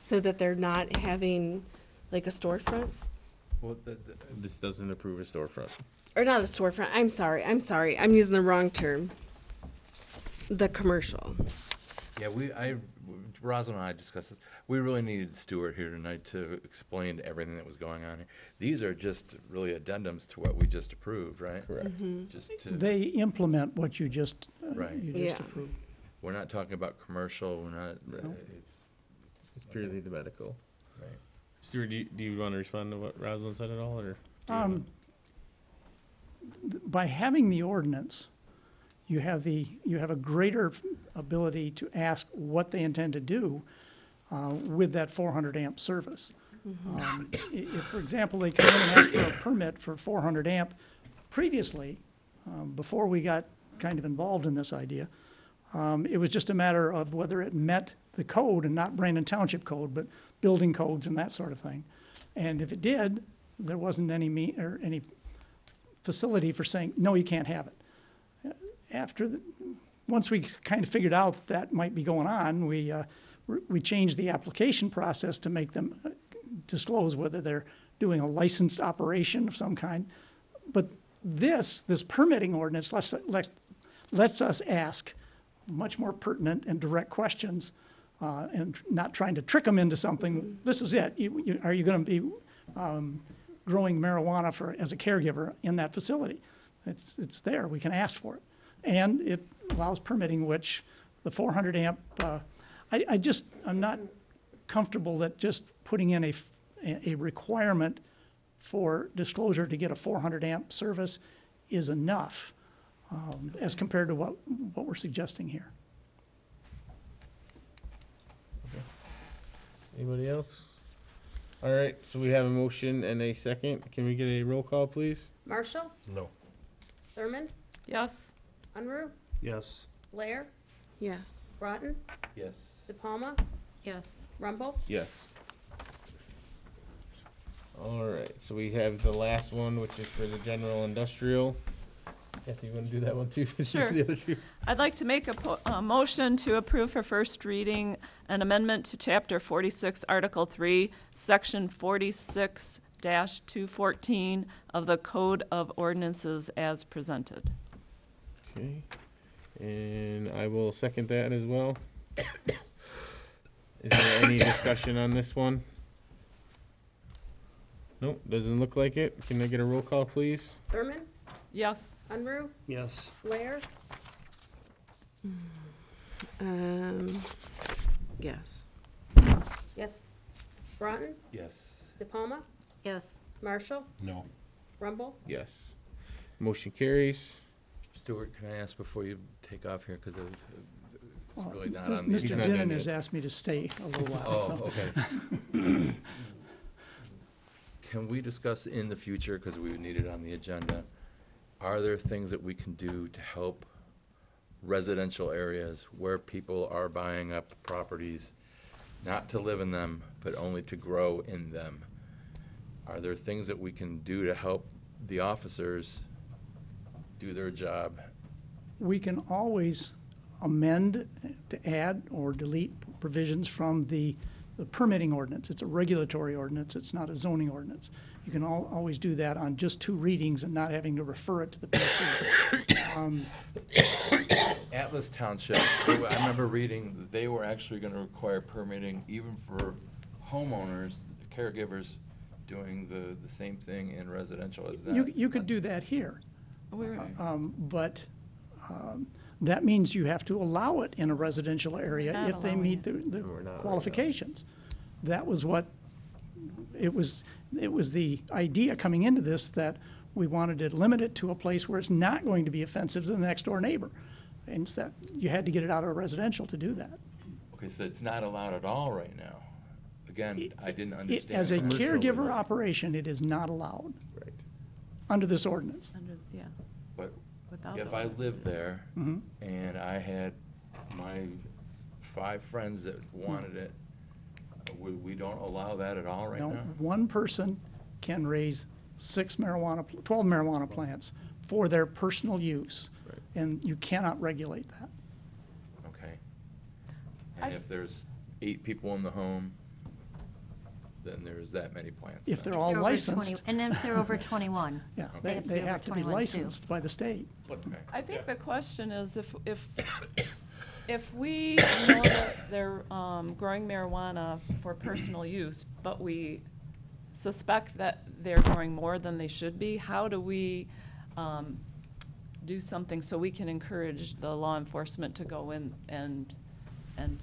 so that they're not having like a storefront? Well, This doesn't approve a storefront. Or not a storefront, I'm sorry, I'm using the wrong term. The commercial. yeah, Rosalind and I discussed this. We really needed Stuart here tonight to explain everything that was going on here. These are just really addendums to what we just approved, right? Correct. Just to, They implement what you just, Right. Yeah. approved. we're not talking about commercial, we're not, No. It's purely the medical. right. Stuart, do you want to respond to what Rosalind said at all, or? By having the ordinance, you have a greater ability to ask what they intend to do with that 400 amp service. If, for example, they come in and ask for a permit for 400 amp, previously, before we got kind of involved in this idea, it was just a matter of whether it met the code, and not Brandon Township code, but building codes and that sort of thing. And if it did, there wasn't any facility for saying, no, you can't have it. Once we kind of figured out that might be going on, we changed the application process to make them disclose whether they're doing a licensed operation of some kind. But this permitting ordinance lets us ask much more pertinent and direct questions, and not trying to trick them into something. This is it. Are you going to be growing marijuana as a caregiver in that facility? It's there. We can ask for it. And it allows permitting, which the 400 amp, I'm not comfortable that just putting in a requirement for disclosure to get a 400 amp service is enough, as compared to what we're suggesting here. Anybody else? All right, so we have a motion and a second. Can we get a roll call, please? Marshall? No. Thurman? Yes. Unruh? Yes. Blair? Yes. Broughton? Yes. DePalma? Yes. Rumble? Yes. All right, so we have the last one, which is for the general industrial. Kathy, you want to do that one too? Sure. The other two? I'd like to make a motion to approve for first reading an amendment to Chapter 46, Article 3, Section 46-214 of the Code of Ordinances as presented. Okay, and I will second that as well. Is there any discussion on this one? Nope, doesn't look like it. Can I get a roll call, please? Thurman? Yes. Unruh? Yes. Blair? Yes. Yes. Broughton? Yes. DePalma? Yes. Marshall? No. Rumble? Yes. Motion carries. Stuart, can I ask before you take off here, because it's really not Mr. on the agenda. Denon has asked me to stay a little while, Oh, so. okay. Can we discuss in the future, because we would need it on the agenda, are there things that we can do to help residential areas where people are buying up properties, not to live in them, but only to grow in them? Are there things that we can do to help the officers do their job? We can always amend to add or delete provisions from the permitting ordinance. It's a regulatory ordinance, it's not a zoning ordinance. You can always do that on just 2 readings and not having to refer it to the PC. Atlas Township, I remember reading that they were actually gonna require permitting even for homeowners, caregivers doing the same thing in residential as that. You could do that here. We're- But that means you have to allow it in a residential area Not if they allowing meet it. the We're not right now. qualifications. That was what, it was the idea coming into this that we wanted to limit it to a place where it's not going to be offensive to the next door neighbor. And that you had to get it out of residential to do that. Okay, so it's not allowed at all right now. Again, I didn't understand. As a that. caregiver operation, it is not allowed Right. under this ordinance. Yeah. But Without if the I ordinance, lived it is. there and I had my 5 friends that wanted it, we don't allow that at all right No, now? one person can raise 12 marijuana plants for their personal use. Right. And you cannot regulate that. Okay. And if there's 8 people in the home, then there's that many plants. If they're then. all They're over 20 licensed, And if they're over 21. yeah, They have to be they over have to be 21 too. licensed by the state. But Okay. I think the question is if we know that they're growing marijuana for personal use, but we suspect that they're growing more than they should be, how do we do something so we can encourage the law enforcement to go in and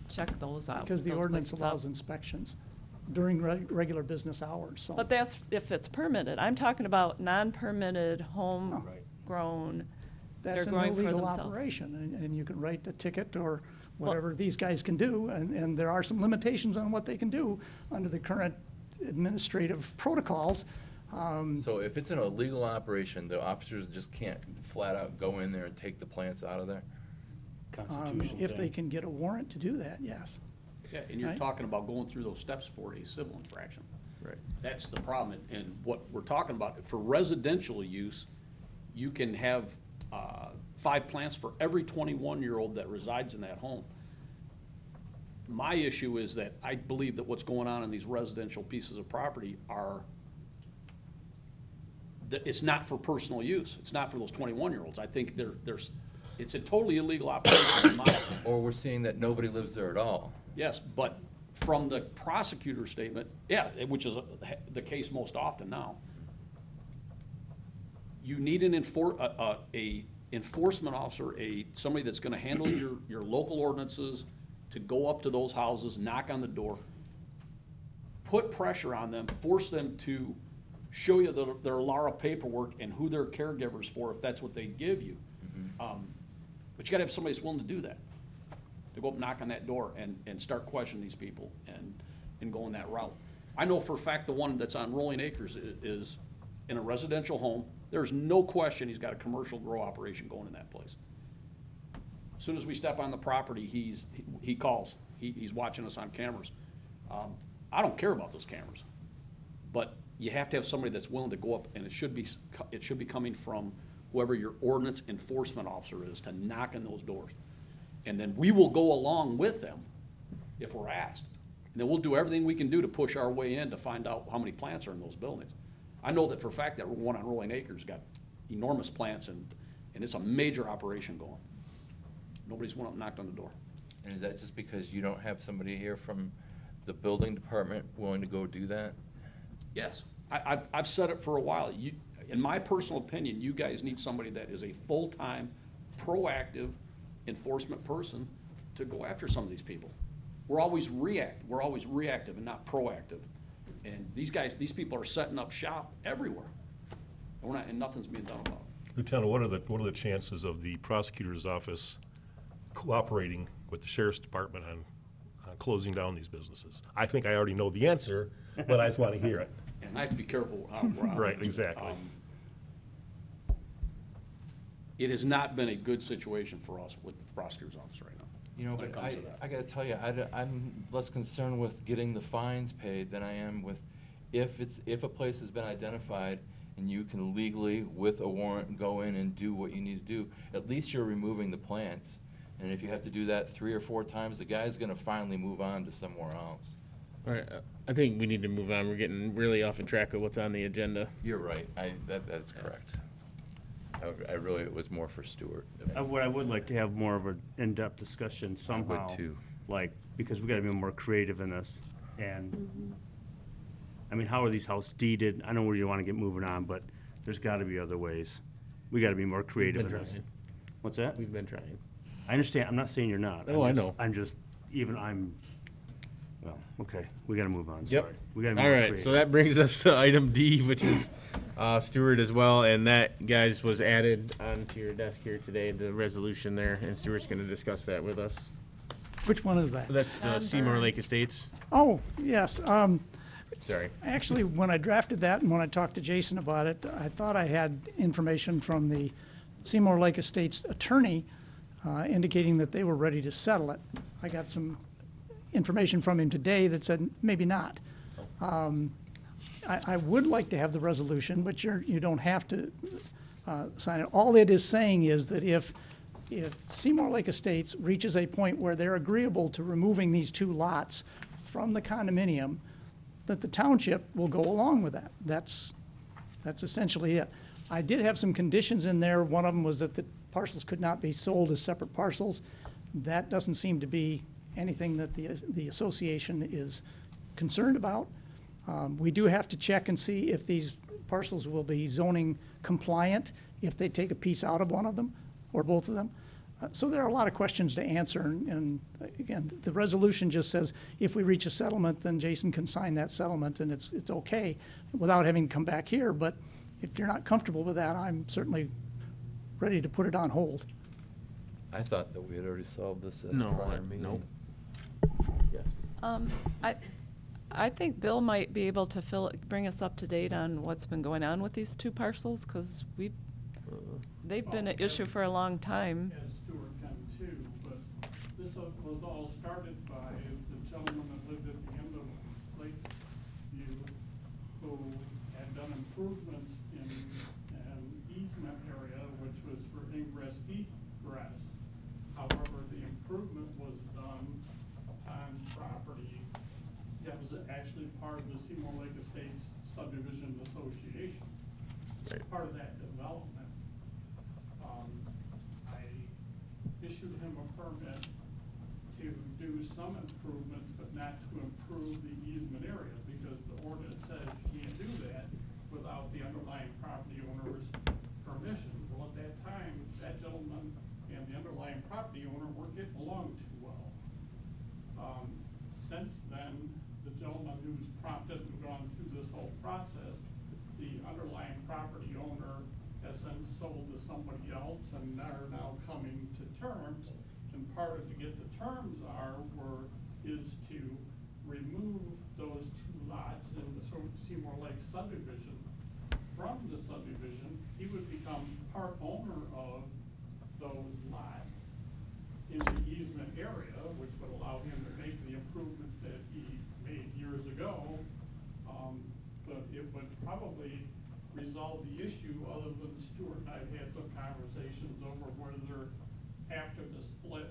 check those out? Because the those ordinance places out? allows inspections during regular business hours, so. But that's if it's permitted. I'm talking about non-permitted, homegrown, they're That's an growing for illegal themselves. operation, and you can write the ticket or whatever these guys can do, and there are some limitations on what they can do under the current administrative protocols. So if it's an illegal operation, the officers just can't flat out go in there and take the plants out of there? Constitution If they thing. can get a warrant to do that, yes. Yeah, and you're Right. talking about going through those steps for a civil infraction. Right. That's the problem, and what we're talking about, for residential use, you can have 5 plants for every 21-year-old that resides in that home. My issue is that I believe that what's going on in these residential pieces of property are, that it's not for personal use, it's not for those 21-year-olds. I think it's a totally illegal operation in my opinion. Or we're seeing that nobody lives there at all? Yes, but from the prosecutor's statement, yeah, which is the case most often now, you need an enforcement officer, somebody that's gonna handle your local ordinances, to go up to those houses, knock on the door, put pressure on them, force them to show you their LARA paperwork and who they're caregivers for, if that's what they give you. But you gotta have somebody that's willing to do that, to go up and knock on that door and start questioning these people and going that route. I know for a fact the one that's on Rolling Acres is in a residential home. There's no question he's got a commercial grow operation going in that place. As soon as we step on the property, he calls. He's watching us on cameras. I don't care about those cameras, but you have to have somebody that's willing to go up, and it should be coming from whoever your ordinance enforcement officer is, to knock on those doors. And then we will go along with them if we're asked. And then we'll do everything we can do to push our way in to find out how many plants are in those buildings. I know that for a fact that one on Rolling Acres got enormous plants, and it's a major operation going. Nobody's went up and knocked on the door. And is that just because you don't have somebody here from the building department willing to go do that? Yes, I've said it for a while. In my personal opinion, you guys need somebody that is a full-time, proactive enforcement person to go after some of these people. We're always reactive and not proactive. And these people are setting up shop everywhere. And nothing's being done about it. Lieutenant, what are the chances of the prosecutor's office cooperating with the sheriff's department on closing down these businesses? I think I already know the answer, but I just want to hear it. And I have to be careful how we're Right, exactly. It has not been a good situation for us with the prosecutor's office right now. You know, when it but comes to that. I gotta tell you, I'm less concerned with getting the fines paid than I am with if a place has been identified and you can legally, with a warrant, go in and do what you need to do, at least you're removing the plants. And if you have to do that 3 or 4 times, the guy's gonna finally move on to somewhere else. All right, I think we need to move on. We're getting really off the track of what's on the agenda. You're right, that's correct. I really, it was more for Stuart. What I would like to have more of an in-depth discussion somehow. too. Like, because we gotta be more creative in this, and, I mean, how are these houses deeded? I know where you wanna get moving on, but there's gotta be other ways. We gotta be more creative in been this. trying. What's that? We've been trying. I understand, I'm not saying you're not. Oh, I know. Well, okay, we gotta move on, Yep. sorry. We gotta be All more right, creative. so that brings us to item D, which is Stewart as well, and that, guys, was added onto your desk here today, the resolution there, and Stewart's gonna discuss that with us. Which one is that? That's the Seymour Lake Estates. Oh, yes. Sorry. Actually, when I drafted that and when I talked to Jason about it, I thought I had information from the Seymour Lake Estates attorney indicating that they were ready to settle it. I got some information from him today that said maybe not. I would like to have the resolution, but you don't have to sign it. All it is saying is that if Seymour Lake Estates reaches a point where they're agreeable to removing these two lots from the condominium, that the township will go along with that. That's essentially it. I did have some conditions in there. One of them was that the parcels could not be sold as separate parcels. That doesn't seem to be anything that the association is concerned about. We do have to check and see if these parcels will be zoning compliant if they take a piece out of one of them or both of them. So there are a lot of questions to answer, and again, the resolution just says if we reach a settlement, then Jason can sign that settlement, and it's okay without having to come back here. But if you're not comfortable with that, I'm certainly ready to put it on hold. I thought that we had already solved this at a No, prior meeting. no. Yes. I think Bill might be able to bring us up to date on what's been going on with these two parcels, because they've been an issue for a long time. As Stuart can too, but this was all started by the gentleman that lived at the end of Lakeview, who had done improvements in an easement area, which was for ingress egress. However, the improvement was done upon property that was actually part of the Seymour Lake Estates Subdivision Association. Right. Part of that development. I issued him a permit to do some improvements, but not to improve the easement area, because the ordinance says you can't do that without the underlying property owner's permission. Well, at that time, that gentleman and the underlying property owner weren't getting along too well. Since then, the gentleman who's prompted and gone through this whole process, the underlying property owner has since sold to somebody else, and they're now coming to terms. And part of to get the terms is to remove those two lots in the Seymour Lake subdivision. From the subdivision, he would become part owner of those lots in the easement area, which would allow him to make the improvement that he made years ago. But it would probably resolve the issue, other than Stuart and I have had some conversations over whether after the split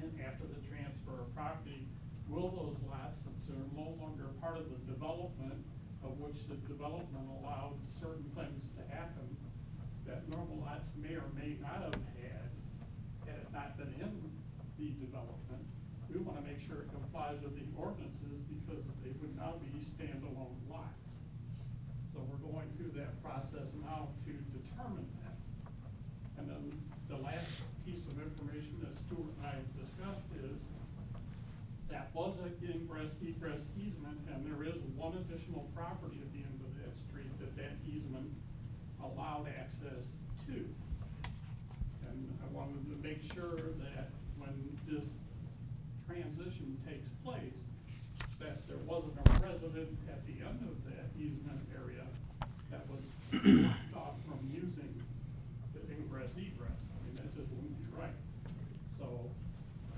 and after the transfer of property, will those lots, since they're no longer part of the development, of which the development allowed certain things to happen that normal lots may or may not have had it not been in the development. We want to make sure it complies with the ordinances, because they would now be standalone lots. So we're going through that process now to determine that. And then the last piece of information that Stuart and I discussed is that was an egress easement, and there is one additional property at the end of that street that easement allowed access to. And I wanted to make sure that when this transition takes place, that there wasn't a resident at the end of that easement area that was blocked off from using the ingress egress. I mean, that just wouldn't be right. So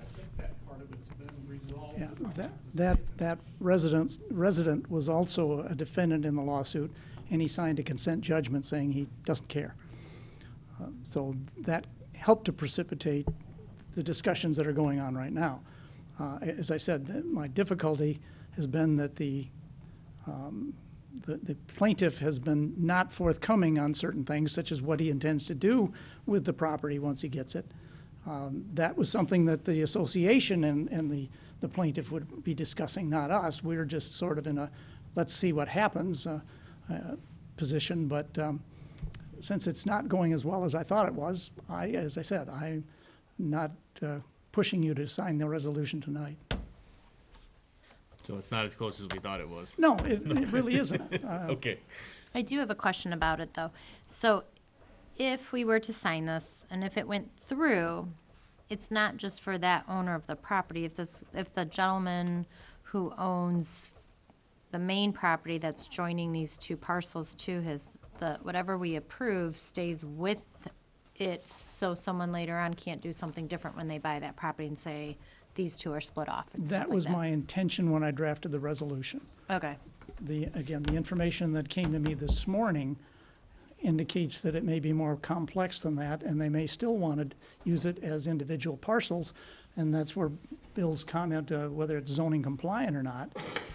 I think that part of it's been resolved. Yeah, that resident was also a defendant in the lawsuit, and he signed a consent judgment saying he doesn't care. So that helped to precipitate the discussions that are going on right now. As I said, my difficulty has been that the the plaintiff has been not forthcoming on certain things, such as what he intends to do with the property once he gets it. That was something that the association and the plaintiff would be discussing, not us. We're just sort of in a, let's see what happens position. But since it's not going as well as I thought it was, as I said, I'm not pushing you to sign the resolution tonight. So it's not as close as we thought it was. No, it really isn't. Okay. I do have a question about it, though. So if we were to sign this, and if it went through, it's not just for that owner of the property. If the gentleman who owns the main property that's joining these two parcels to whatever we approve stays with it, so someone later on can't do something different when they buy that property and say, these two are split off and stuff That like was my intention when I drafted the resolution. Okay. Again, the information that came to me this morning indicates that it may be more complex than that, and they may still want to use it as individual parcels, and that's where Bill's comment, whether it's zoning compliant or not,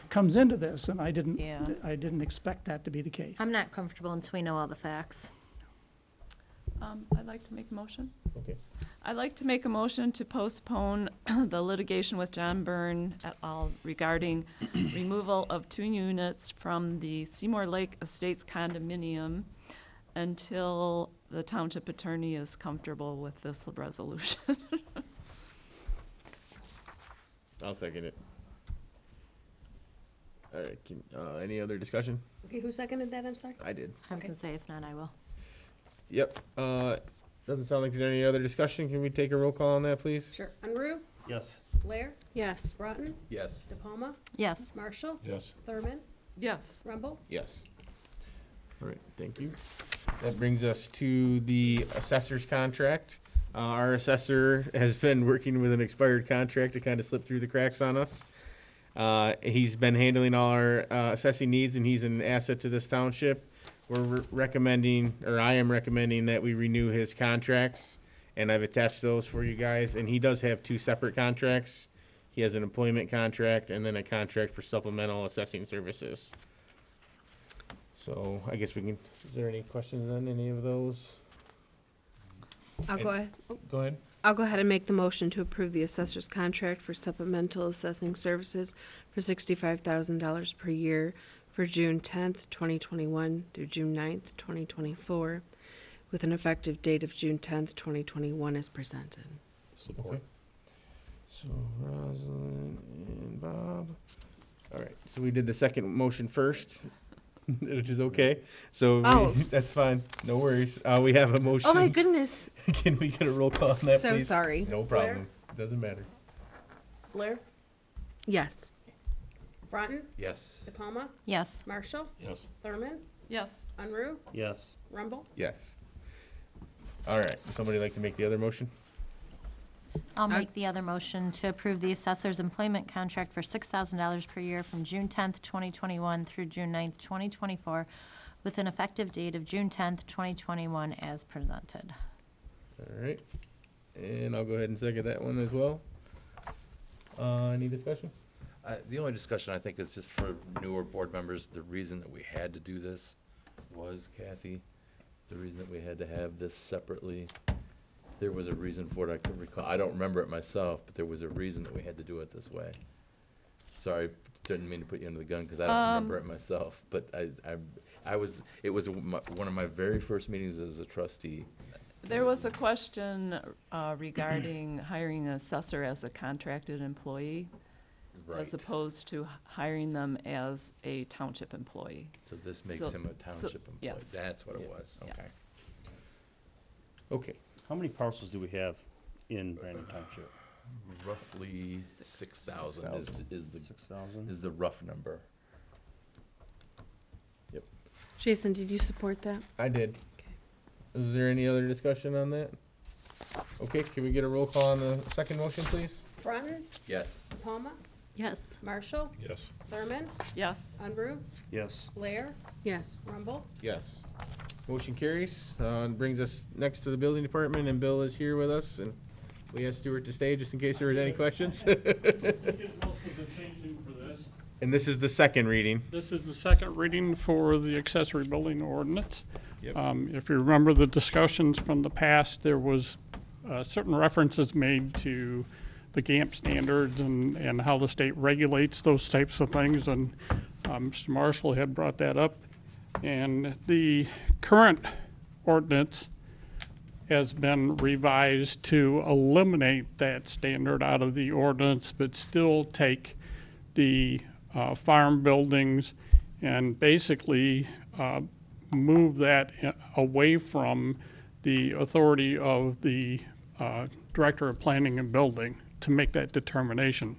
comes into this, and I didn't expect that to be the case. I'm not comfortable until we know all the facts. I'd like to make a motion. Okay. I'd like to make a motion to postpone the litigation with John Byrne et al. Regarding removal of 2 units from the Seymour Lake Estates condominium until the township attorney is comfortable with this resolution. I'll second it. All right, any other discussion? Okay, who seconded that, I'm sorry? I did. I was gonna say, if not, I will. Yep. Doesn't sound like there's any other discussion. Can we take a roll call on that, please? Sure. Unruh, Yes. Blair, Yes. Broughton, Yes. De Palma, Yes. Marshall, Yes. Thurman, Yes. Rumble. Yes. All right, thank you. That brings us to the assessor's contract. Our assessor has been working with an expired contract to kind of slip through the cracks on us. He's been handling all our assessing needs, and he's an asset to this township. We're recommending, or I am recommending, that we renew his contracts, and I've attached those for you guys. And he does have 2 separate contracts. He has an employment contract and then a contract for supplemental assessing services. So I guess we can, is there any questions on any of those? I'll go ahead. Go ahead. I'll go ahead and make the motion to approve the assessor's contract for supplemental assessing services for $65,000 per year for June 10th, 2021 through June 9th, 2024, with an effective date of June 10th, 2021 as presented. Support. So Rosalind and Bob. All right, so we did the second motion first, which is okay. So Oh. that's fine, no worries. We have a motion. Oh my goodness. Can we get a roll call on that, So please? sorry. No problem. Doesn't matter. Blair? Yes. Broughton, Yes. De Palma, Yes. Marshall, Yes. Thurman, Yes. Unruh, Yes. Rumble. Yes. All right, would somebody like to make the other motion? I'll make the other motion to approve the assessor's employment contract for $6,000 per year from June 10th, 2021 through June 9th, 2024, with an effective date of June 10th, 2021 as presented. All right, and I'll go ahead and second that one as well. Any discussion? The only discussion I think is just for newer board members, the reason that we had to do this was, Kathy, the reason that we had to have this separately. There was a reason for it, I can recall, I don't remember it myself, but there was a reason that we had to do it this way. Sorry, didn't mean to put you under the gun, because I don't remember it myself, but it was one of my very first meetings as a trustee. There was a question regarding hiring an assessor as a contracted employee, as Right. opposed to hiring them as a township employee. So this makes So- him a township employee. yes. That's what it was, Yeah. okay. Okay. How many parcels do we have in Brandon Township? Roughly 6,000 is 6,000? the rough number. Yep. Jason, did you support that? I did. Okay. Is there any other discussion on that? Okay, can we get a roll call on the second motion, please? Broughton, Yes. De Palma, Yes. Marshall, Yes. Thurman, Yes. Unruh, Yes. Blair. Yes. Rumble. Yes. Motion carries. And brings us next to the building department, and Bill is here with us, and we asked Stuart to stay just in case there was any questions. I did most of the changing for this. And this is the second reading. This is the second reading for the accessory building ordinance. Yep. If you remember the discussions from the past, there was certain references made to the GAMP standards and how the state regulates those types of things, and Mr. Marshall had brought that up. And the current ordinance has been revised to eliminate that standard out of the ordinance, but still take the farm buildings and basically move that away from the authority of the Director of Planning and Building to make that determination.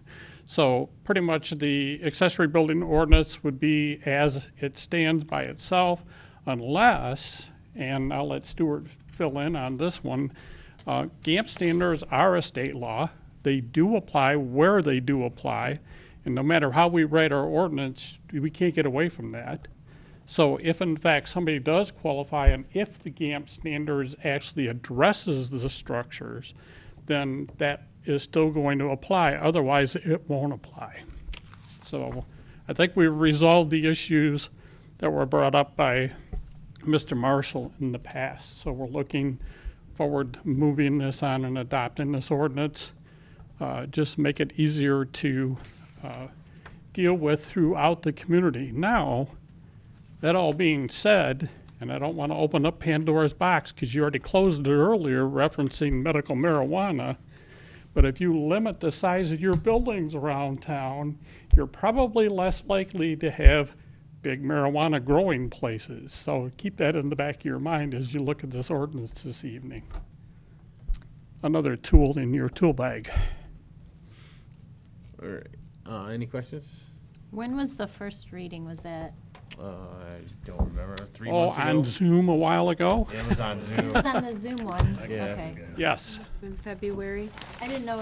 So pretty much the accessory building ordinance would be as it stands by itself, unless, and I'll let Stuart fill in on this one, GAMP standards are a state law. They do apply where they do apply, and no matter how we write our ordinance, we can't get away from that. So if in fact somebody does qualify, and if the GAMP standards actually addresses the structures, then that is still going to apply. Otherwise, it won't apply. So I think we've resolved the issues that were brought up by Mr. Marshall in the past. So we're looking forward to moving this on and adopting this ordinance. Just make it easier to deal with throughout the community. Now, that all being said, and I don't want to open up Pandora's box because you already closed it earlier referencing medical marijuana, but if you limit the size of your buildings around town, you're probably less likely to have big marijuana growing places. So keep that in the back of your mind as you look at this ordinance this evening. Another tool in your tool bag. All right. Any questions? When was the first reading? Was that? I don't remember. 3 Oh, months ago? on Zoom a while ago? Yeah, it was on It Zoom. was on the Zoom one. Yeah. Okay. Yes. It's been February. I didn't know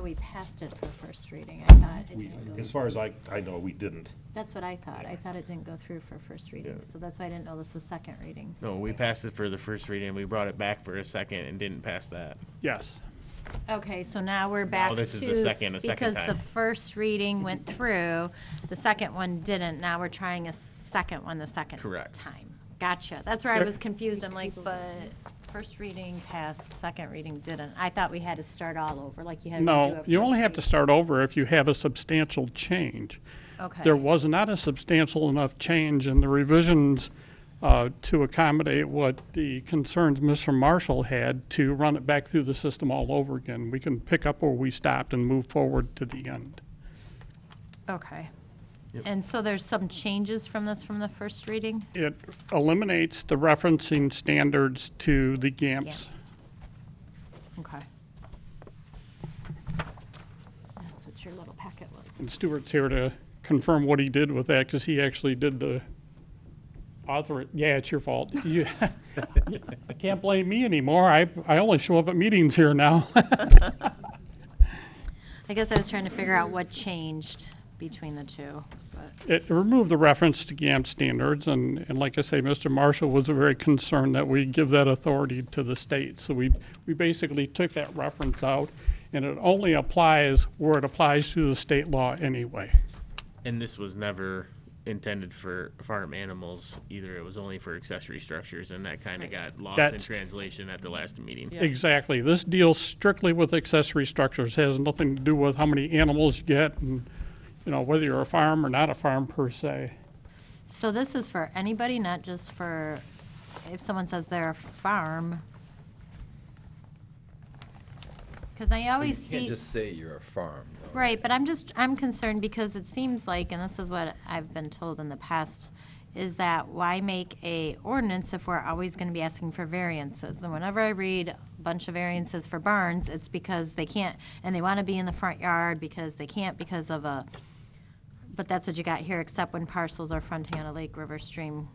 we passed it for first reading. I thought it didn't go. As far as I know, we didn't. That's what I thought. I thought it didn't go through for first reading, so that's why I didn't know this was second reading. No, we passed it for the first reading. We brought it back for a second and didn't pass that. Yes. Okay, so now we're back to. this is the second Because the time. first reading went through, the second one didn't. Now we're trying a second one the second Correct. time. Gotcha. That's where I was confused. I'm like, but first reading passed, second reading didn't. I thought we had to start all over, like you had to do No, a you first only have to reading. start over if you have a substantial change. Okay. There was not a substantial enough change in the revisions to accommodate what the concerns Mr. Marshall had to run it back through the system all over again. We can pick up where we stopped and move forward to the end. Okay. And so there's some changes from this from the first reading? It eliminates the referencing standards to the GAMPs. Okay. That's what your little packet was. And Stuart's here to confirm what he did with that, because he actually did the yeah, it's your fault. You can't blame me anymore. I only show up at meetings here now. I guess I was trying to figure out what changed between the two, but. It removed the reference to GAMP standards, and like I say, Mr. Marshall was very concerned that we give that authority to the state. So we basically took that reference out, and it only applies where it applies to the state law anyway. And this was never intended for farm animals either. It was only for accessory structures, and that kind of got lost in That's- translation at the last meeting. Yeah. Exactly. This deals strictly with accessory structures, has nothing to do with how many animals you get and, you know, whether you're a farm or not a farm per se. So this is for anybody, not just for, if someone says they're a farm? Because I You always can't see, just say you're a farm, though. right, but I'm concerned because it seems like, and this is what I've been told in the past, is that why make a ordinance if we're always going to be asking for variances? And whenever I read a bunch of variances for barns, it's because they can't, and they want to be in the front yard because they can't because of a, but that's what you got here, except when parcels are fronting on a lake, river, stream.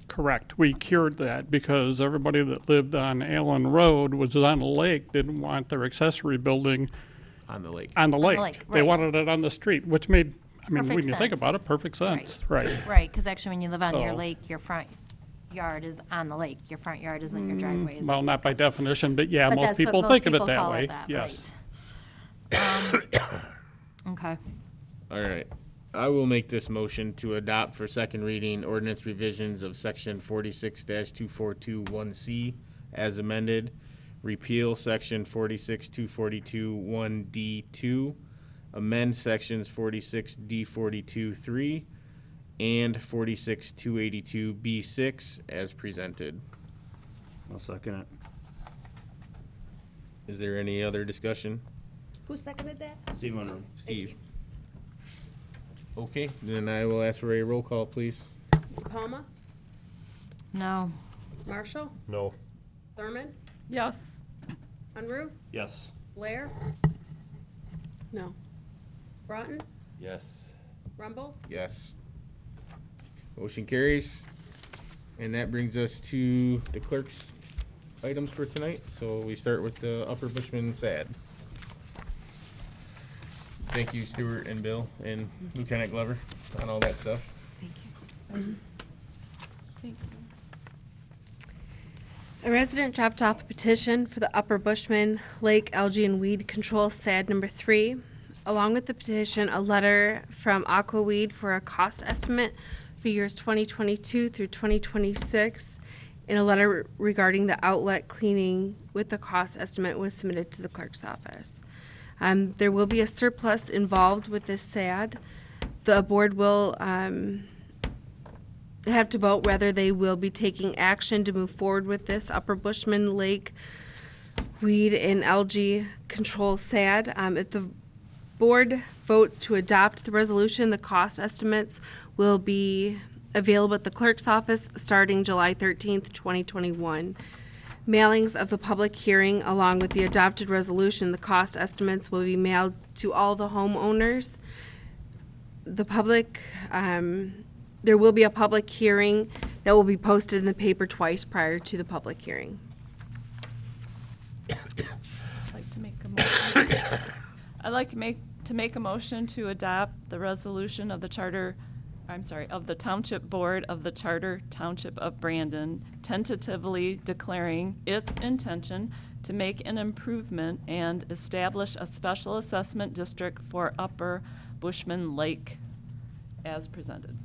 Correct. We cured that because everybody that lived on Allen Road was on a lake, didn't want their accessory building On the lake. on the lake. lake, They right. wanted it on the street, which made, I mean, Perfect when you think sense. about it, perfect sense. Right. Right, because actually when you live on your So- lake, your front yard is on the lake. Your front yard isn't your driveway. is Well, on- not by definition, but yeah, But most that's what people most think of it people that call way. that, Yes. right. Okay. All right. I will make this motion to adopt for second reading ordinance revisions of section 46-2421C as amended, repeal section 46-242-1D2, amend sections 46D42-3 and 46-282B6 as presented. I'll second it. Is there any other discussion? Who seconded that? Steve Monroe. Steve? Okay, then I will ask for a roll call, please. Palma? No. Marshall? No. Thurman? Yes. Unruh? Yes. Blair? No. Broughton? Yes. Rumble? Yes. Motion carries. And that brings us to the clerk's items for tonight. So we start with the Upper Bushman SAD. Thank you, Stuart and Bill and Lieutenant Glover on all that stuff. Thank you. A resident dropped off a petition for the Upper Bushman Lake Algae and Weed Control SAD number 3. Along with the petition, a letter from Aquaweed for a cost estimate for years 2022 through 2026, and a letter regarding the outlet cleaning with the cost estimate was submitted to the clerk's office. There will be a surplus involved with this SAD. The board will have to vote whether they will be taking action to move forward with this Upper Bushman Lake Weed and Algae Control SAD. If the board votes to adopt the resolution, the cost estimates will be available at the clerk's office starting July 13th, 2021. Mailings of the public hearing along with the adopted resolution, the cost estimates will be mailed to all the homeowners. The public, there will be a public hearing that will be posted in the paper twice prior to the public hearing. I'd like to make a motion. I'd like to make a motion to adopt the resolution of the of the Township Board of the Charter Township of Brandon, tentatively declaring its intention to make an improvement and establish a special assessment district for Upper Bushman Lake as presented.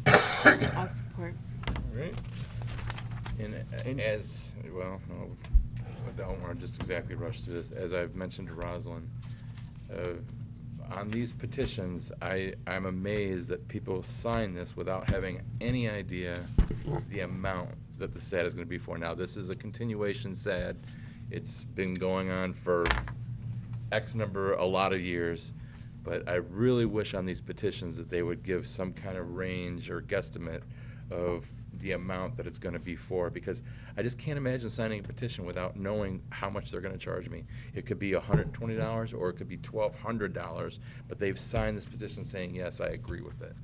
I'll support. All right. And as, well, no, I don't want to just exactly rush through this. As I've mentioned to Rosalind, on these petitions, I'm amazed that people sign this without having any idea the amount that the SAD is going to be for. Now, this is a continuation SAD. It's been going on for X number, a lot of years. But I really wish on these petitions that they would give some kind of range or guesstimate of the amount that it's going to be for, because I just can't imagine signing a petition without knowing how much they're going to charge me. It could be $120 or it could be $1,200, but they've signed this petition saying, yes, I agree with it.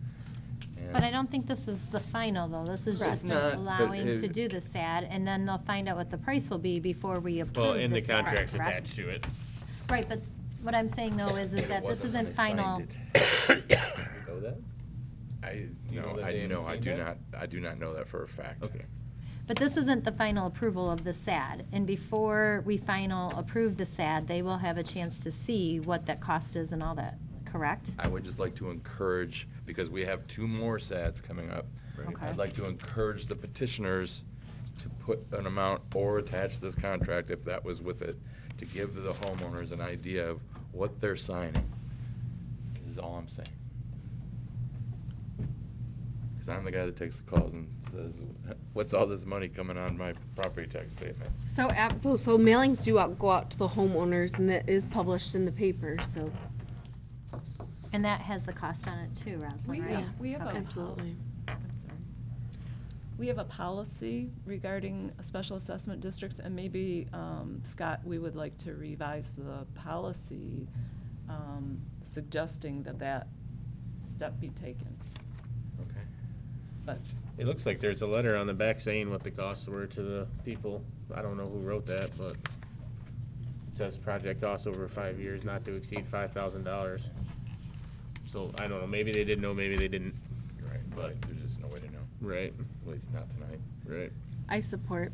And But I don't think this is the final, though. This is Correct. just It's not, but allowing to it- do the SAD, and then they'll find out what the price will be before we approve Well, and the SAD, contract's correct? attached to it. Right, but what I'm saying, though, is But it that this wasn't when isn't they signed final. it. You know that? You know that they haven't I seen do that? not, I do not know that for a fact. Okay. But this isn't the final approval of the SAD, and before we final approve the SAD, they will have a chance to see what that cost is and all that, correct? I would just like to encourage, because we have 2 more SADs coming up. Okay. I'd like to encourage the petitioners to put an amount or attach this contract, if that was with it, to give the homeowners an idea of what they're signing, is all I'm saying. Because I'm the guy that takes the calls and says, what's all this money coming on my property tax statement? So, so mailings do go out to the homeowners, and that is published in the paper, so. And that has the cost on it too, Rosalind, right? We have a Absolutely. I'm sorry. We have a policy regarding special assessment districts, and maybe, Scott, we would like to revise the policy, suggesting that step be taken. Okay. But It looks like there's a letter on the back saying what the costs were to the people. I don't know who wrote that, but it says project costs over 5 years not to exceed $5,000. So I don't know, maybe they did know, maybe they didn't. You're right, But- but there's just no way to know, Right, at least not tonight. right. I support.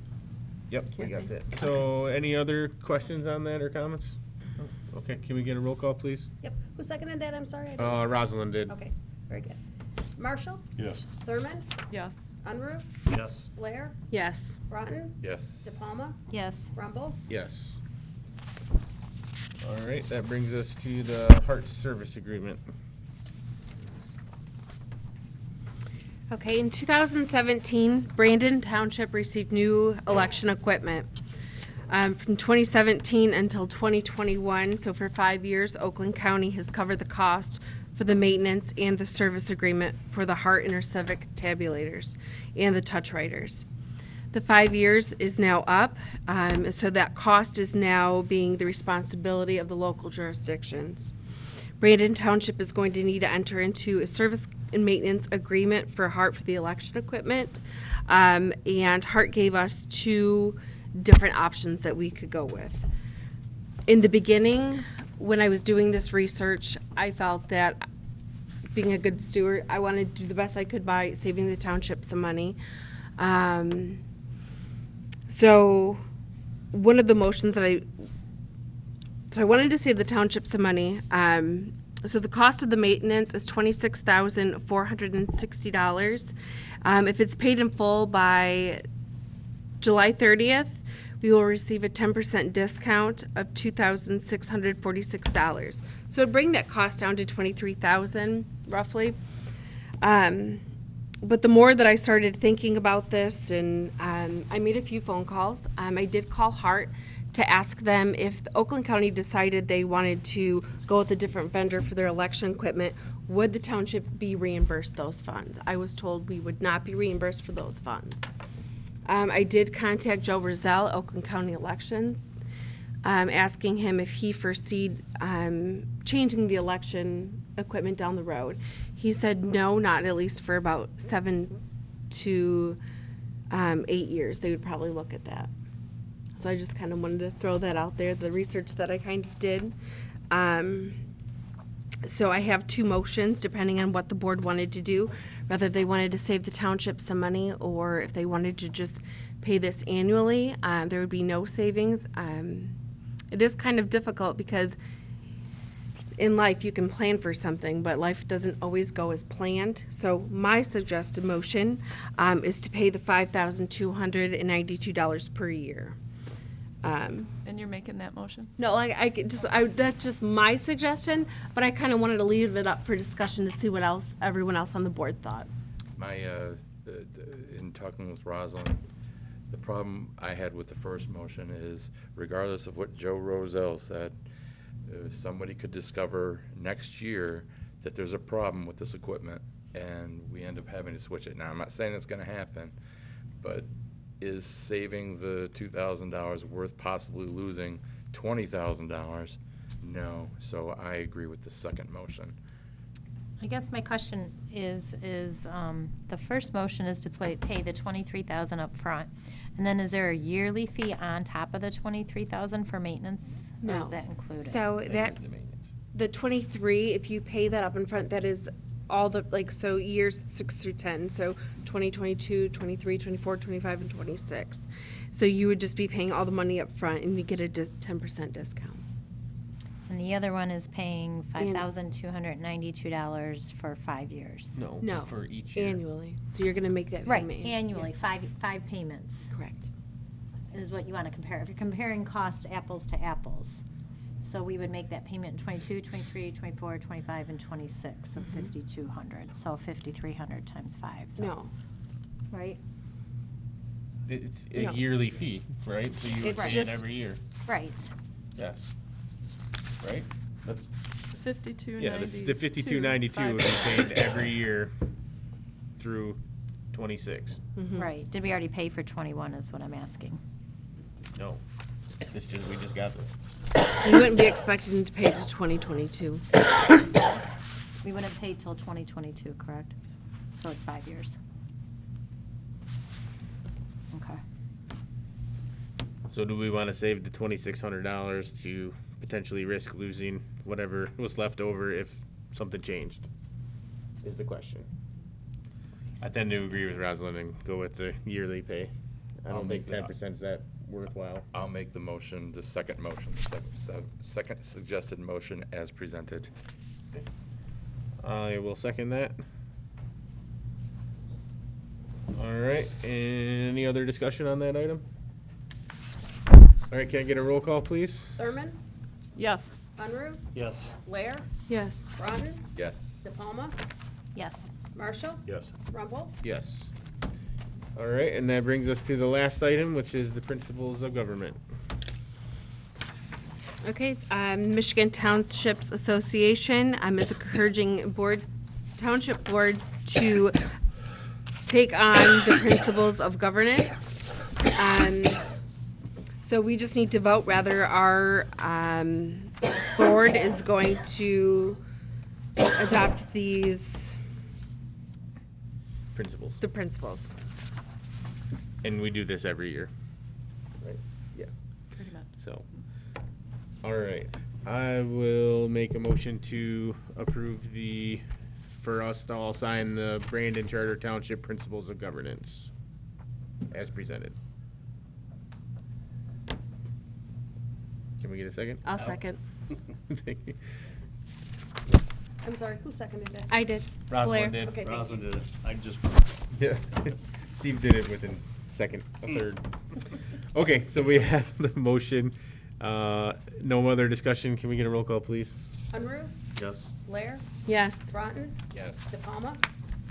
Yep, we got Kathy? that. So any other questions on that or comments? Okay, can we get a roll call, please? Yep. Who seconded that? I'm sorry. I didn't- Rosalind did. Okay, very good. Marshall? Yes. Thurman? Yes. Unruh? Yes. Blair? Yes. Broughton? Yes. DePalma? Yes. Rumble? Yes. All right, that brings us to the Heart Service Agreement. Okay, in 2017, Brandon Township received new election equipment. From 2017 until 2021, so for 5 years, Oakland County has covered the cost for the maintenance and the service agreement for the Hart InterCivic tabulators and the touch writers. The 5 years is now up, so that cost is now being the responsibility of the local jurisdictions. Brandon Township is going to need to enter into a service and maintenance agreement for Hart for the election equipment. And Hart gave us 2 different options that we could go with. In the beginning, when I was doing this research, I felt that being a good steward, I wanted to do the best I could by saving the township some money. So one of the motions that I wanted to save the township some money. So the cost of the maintenance is $26,460. If it's paid in full by July 30th, we will receive a 10% discount of $2,646. So it'd bring that cost down to $23,000 roughly. But the more that I started thinking about this, and I made a few phone calls. I did call Hart to ask them if the Oakland County decided they wanted to go with a different vendor for their election equipment, would the township be reimbursed those funds? I was told we would not be reimbursed for those funds. I did contact Joe Rozelle, Oakland County Elections, asking him if he foreseed changing the election equipment down the road. He said no, not at least for about 7 to 8 years. They would probably look at that. So I just kind of wanted to throw that out there, the research that I kind of did. So I have 2 motions, depending on what the board wanted to do, whether they wanted to save the township some money or if they wanted to just pay this annually. There would be no savings. It is kind of difficult because in life you can plan for something, but life doesn't always go as planned. So my suggested motion is to pay the $5,292 per year. And you're making that motion? No, that's just my suggestion, but I kind of wanted to leave it up for discussion to see what else everyone else on the board thought. In talking with Rosalind, the problem I had with the first motion is, regardless of what Joe Rozelle said, somebody could discover next year that there's a problem with this equipment, and we end up having to switch it. Now, I'm not saying it's going to happen, but is saving the $2,000 worth possibly losing $20,000? No. So I agree with the second motion. I guess my question is the first motion is to pay the $23,000 up front, and then is there a yearly fee on top of the $23,000 for maintenance? Or No. is that included? So the 23, if you pay that up in front, that is all the, so years 6 through 10, so 2022, 23, 24, 25, and 26. So you would just be paying all the money up front, and you get a 10% discount. And the other one is paying $5,292 for 5 years. No, For each year. annually. So you're going to make that Right, payment. annually, five payments Correct. is what you want to compare. If you're comparing cost apples to apples. So we would make that payment in 22, 23, 24, 25, and 26 of $5,200. So 5,300 times 5. So, No. right? It's a No. yearly fee, right? So you would It's pay it just- every year. Right. Yes. Right? That's, 52.92. yeah, the 52.92 would be paid every year through 26. Right. Did we already pay for 21 is what I'm asking. No. We just got this. You wouldn't be expecting to pay to 2022. We wouldn't pay till 2022, correct? So it's 5 years. Okay. So do we want to save the $2,600 to potentially risk losing whatever was left over if something changed? Is the question. I tend to agree with Rosalind and go with the yearly pay. I I'll don't think make that. 10% is that worthwhile. I'll make the motion, the second motion, second suggested motion as presented. I will second that. All right, any other discussion on that item? All right, can I get a roll call, please? Thurman, Yes. Unruh, Yes. Blair, Yes. Broughton, Yes. De Palma, Yes. Marshall, Yes. Rumpel. Yes. All right, and that brings us to the last item, which is the principles of government. Okay, Michigan Townships Association is encouraging township boards to take on the principles of governance. So we just need to vote whether our board is going to adopt Principles. the principles. And we do this every year. Right? Yeah. Pretty much. So, all right. I will make a motion to approve for us to all sign the Brandon Charter Township Principles of Governance as presented. Can we get a second? I'll second. Thank you. I'm sorry, who seconded that? I did. Rosalind Blair. did. Okay, thank Rosalind did it. I just, Yeah. Steve did it within second, a third. Okay, so we have the motion. No other discussion. Can we get a roll call, please? Unruh, yes. Blair, Yes. Broughton, Yes. De Palma,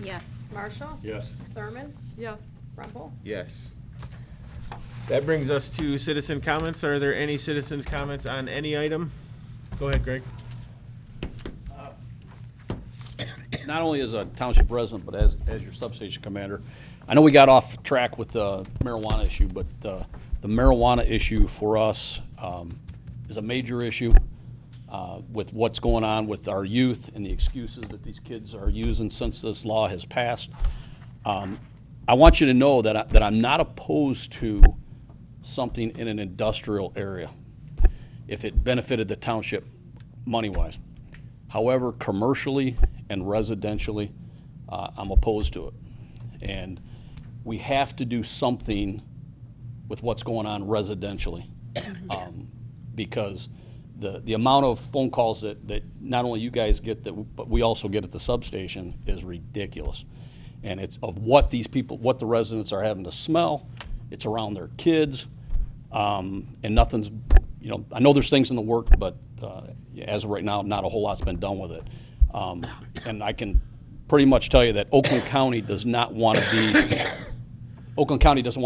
Yes. Marshall, Yes. Thurman, Yes. Rumpel. Yes. That brings us to citizen comments. Are there any citizens' comments on any item? Go ahead, Greg. Not only as a township resident, but as your substation commander, I know we got off track with the marijuana issue, but the marijuana issue for us is a major issue with what's going on with our youth and the excuses that these kids are using since this law has passed. I want you to know that I'm not opposed to something in an industrial area if it benefited the township money-wise. However, commercially and residentially, I'm opposed to it. And we have to do something with what's going on residentially. Because the amount of phone calls that not only you guys get, but we also get at the substation is ridiculous. And it's of what the residents are having to smell. It's around their kids. And nothing's, I know there's things in the work, but as of right now, not a whole lot's been done with it. And I can pretty much tell you that Oakland County doesn't want to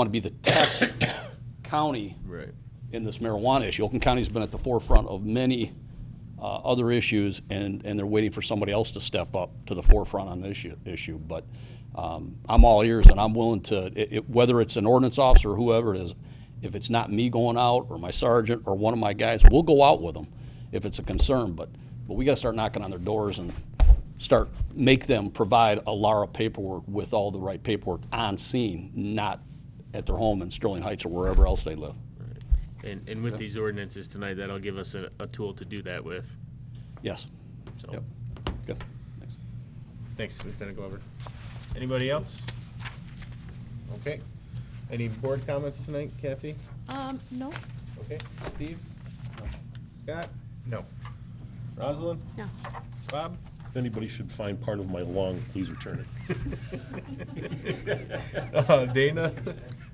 be the test county in this marijuana issue. Oakland County's been at the forefront of many other issues, and they're waiting for somebody else to step up to the forefront on this issue. But I'm all ears, and I'm willing to, whether it's an ordinance officer or whoever it is, if it's not me going out or my sergeant or one of my guys, we'll go out with them if it's a concern. But we got to start knocking on their doors and make them provide a LARA paperwork with all the right paperwork on scene, not at their home in Sterling Heights or wherever else they live. And with these ordinances tonight, that'll give us a tool to do that with. Yes. So, Yep. Good. Thanks. Thanks, Lieutenant Glover. Anybody else? Okay. Any board comments tonight, Kathy? No. Okay. Steve? No. Scott? No. Rosalind? No. Bob? If anybody should find part of my lung, please return it. Dana?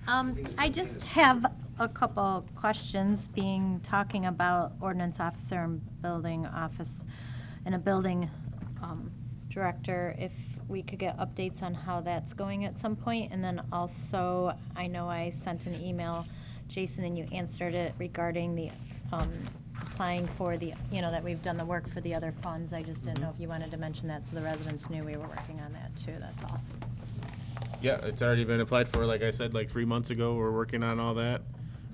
I just have a couple questions talking about ordinance officer and building office and a building director, if we could get updates on how that's going at some point. And then also, I know I sent an email, Jason, and you answered it regarding the applying for the, that we've done the work for the other funds. I just didn't know if you wanted to mention that so the residents knew we were working on that too, that's all. Yeah, it's already been applied for, like I said, like 3 months ago. We're working on all that.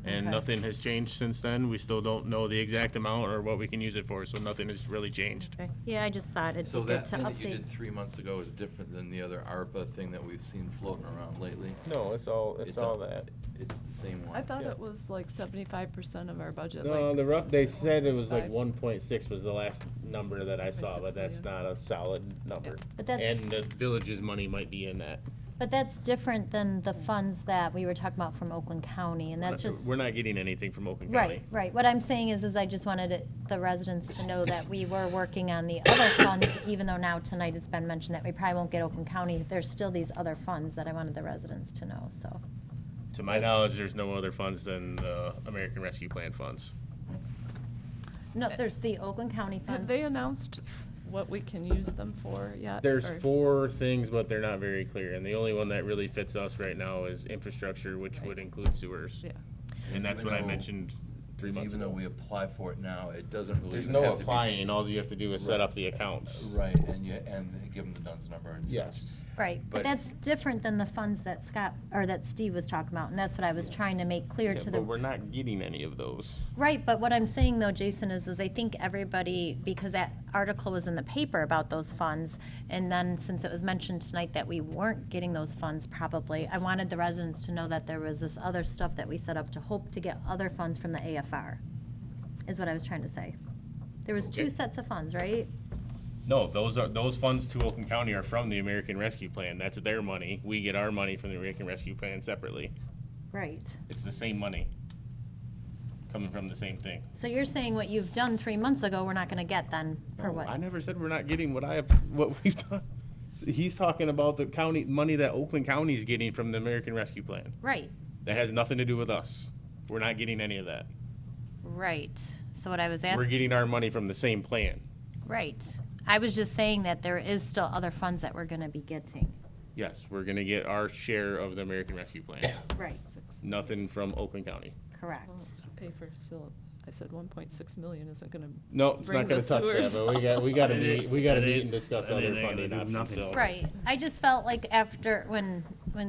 And Okay. nothing has changed since then. We still don't know the exact amount or what we can use it for, so nothing has really changed. Okay. Yeah, I just thought it'd So be good that to thing that you update. did 3 months ago is different than the other ARPA thing that we've seen floating around lately? No, it's all that. It's the same one? I thought Yeah. it was like 75% of our budget. No, the rough, they said it was like 5. 1.6 was the last number that I saw, but 1.6 that's million. not a solid number. But that's- And the village's money might be in that. But that's different than the funds that we were talking about from Oakland County, and that's just. We're not getting anything from Oakland County. Right. What I'm saying is I just wanted the residents to know that we were working on the other funds, even though now tonight it's been mentioned that we probably won't get Oakland County. There's still these other funds that I wanted the residents to know, so. To my knowledge, there's no other funds than the American Rescue Plan funds. No, there's the Oakland County Have funds. they announced what we can use them for yet? There's or- 4 things, but they're not very clear, and the only one that really fits us right now is infrastructure, which would include sewers. Yeah. And that's Even what I though- mentioned 3 months Even though ago. we apply for it now, it doesn't really There's even no have to be applying, all you have to do is set Right. up the accounts. Right, and give them the DUNS number and such. Yes. Right, but But- that's different than the funds that that Steve was talking about, and that's what I was trying to make clear Yeah, to the. but we're not getting any of those. Right, but what I'm saying though, Jason, is I think everybody, because that article was in the paper about those funds, and then since it was mentioned tonight that we weren't getting those funds probably, I wanted the residents to know that there was this other stuff that we set up to hope to get other funds from the AFR, is what I was trying to say. There was 2 Okay. sets of funds, right? No, those funds to Oakland County are from the American Rescue Plan. That's their money. We get our money from the American Rescue Plan separately. Right. It's the same money coming from the same thing. So you're saying what you've done 3 months ago, we're not gonna get then, or No, what? I never said we're not getting what we've done. He's talking about the county, money that Oakland County's getting from the American Rescue Plan. Right, That has nothing to do with us. We're not getting any of that. right. So what I was We're asking. getting our money from the same plan. Right. I was just saying that there is still other funds that we're gonna be getting. Yes, we're gonna get our share of the American Rescue Plan. Right. Nothing from Oakland County. Correct. Well, pay for still, I said 1.6 million isn't gonna. No, it's bring not gonna the touch that, sewers but we gotta meet, That and discuss that other ain't gonna funding do options, nothing so. for Right. I just felt like after, when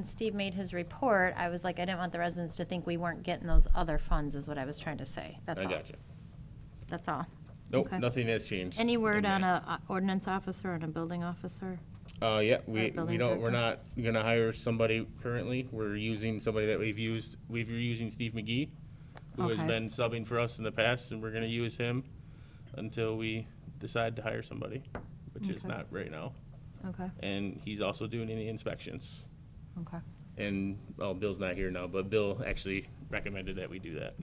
Steve made his report, I was like, I didn't want the residents to think we weren't getting those other funds, is what I was trying to say. That's I all. gotcha. That's all. Nope, Okay. nothing has changed. Any word in on that. a ordinance officer and a building officer? Yeah, we building don't, we're director? not gonna hire somebody currently. We're using somebody that we've used, we're using Steve McGee, who has Okay. been subbing for us in the past, and we're gonna use him until we decide to hire somebody, which is Okay. not right now. Okay, And he's also doing any inspections. okay, And, well, Bill's not here now, but Bill actually recommended that we do that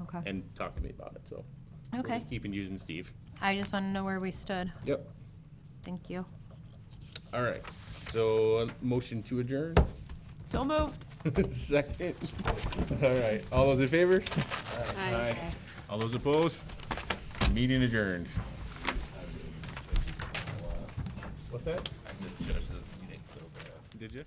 okay. and talked to me about it, so. we're Okay. just keeping using Steve. I just want to know where we stood. Yep. Thank you. All right, so motion to adjourn? So moved. Second. All right, all those in favor? Aye. All those opposed? Meeting adjourned. What's that? I misjudged this meeting so bad. Did you?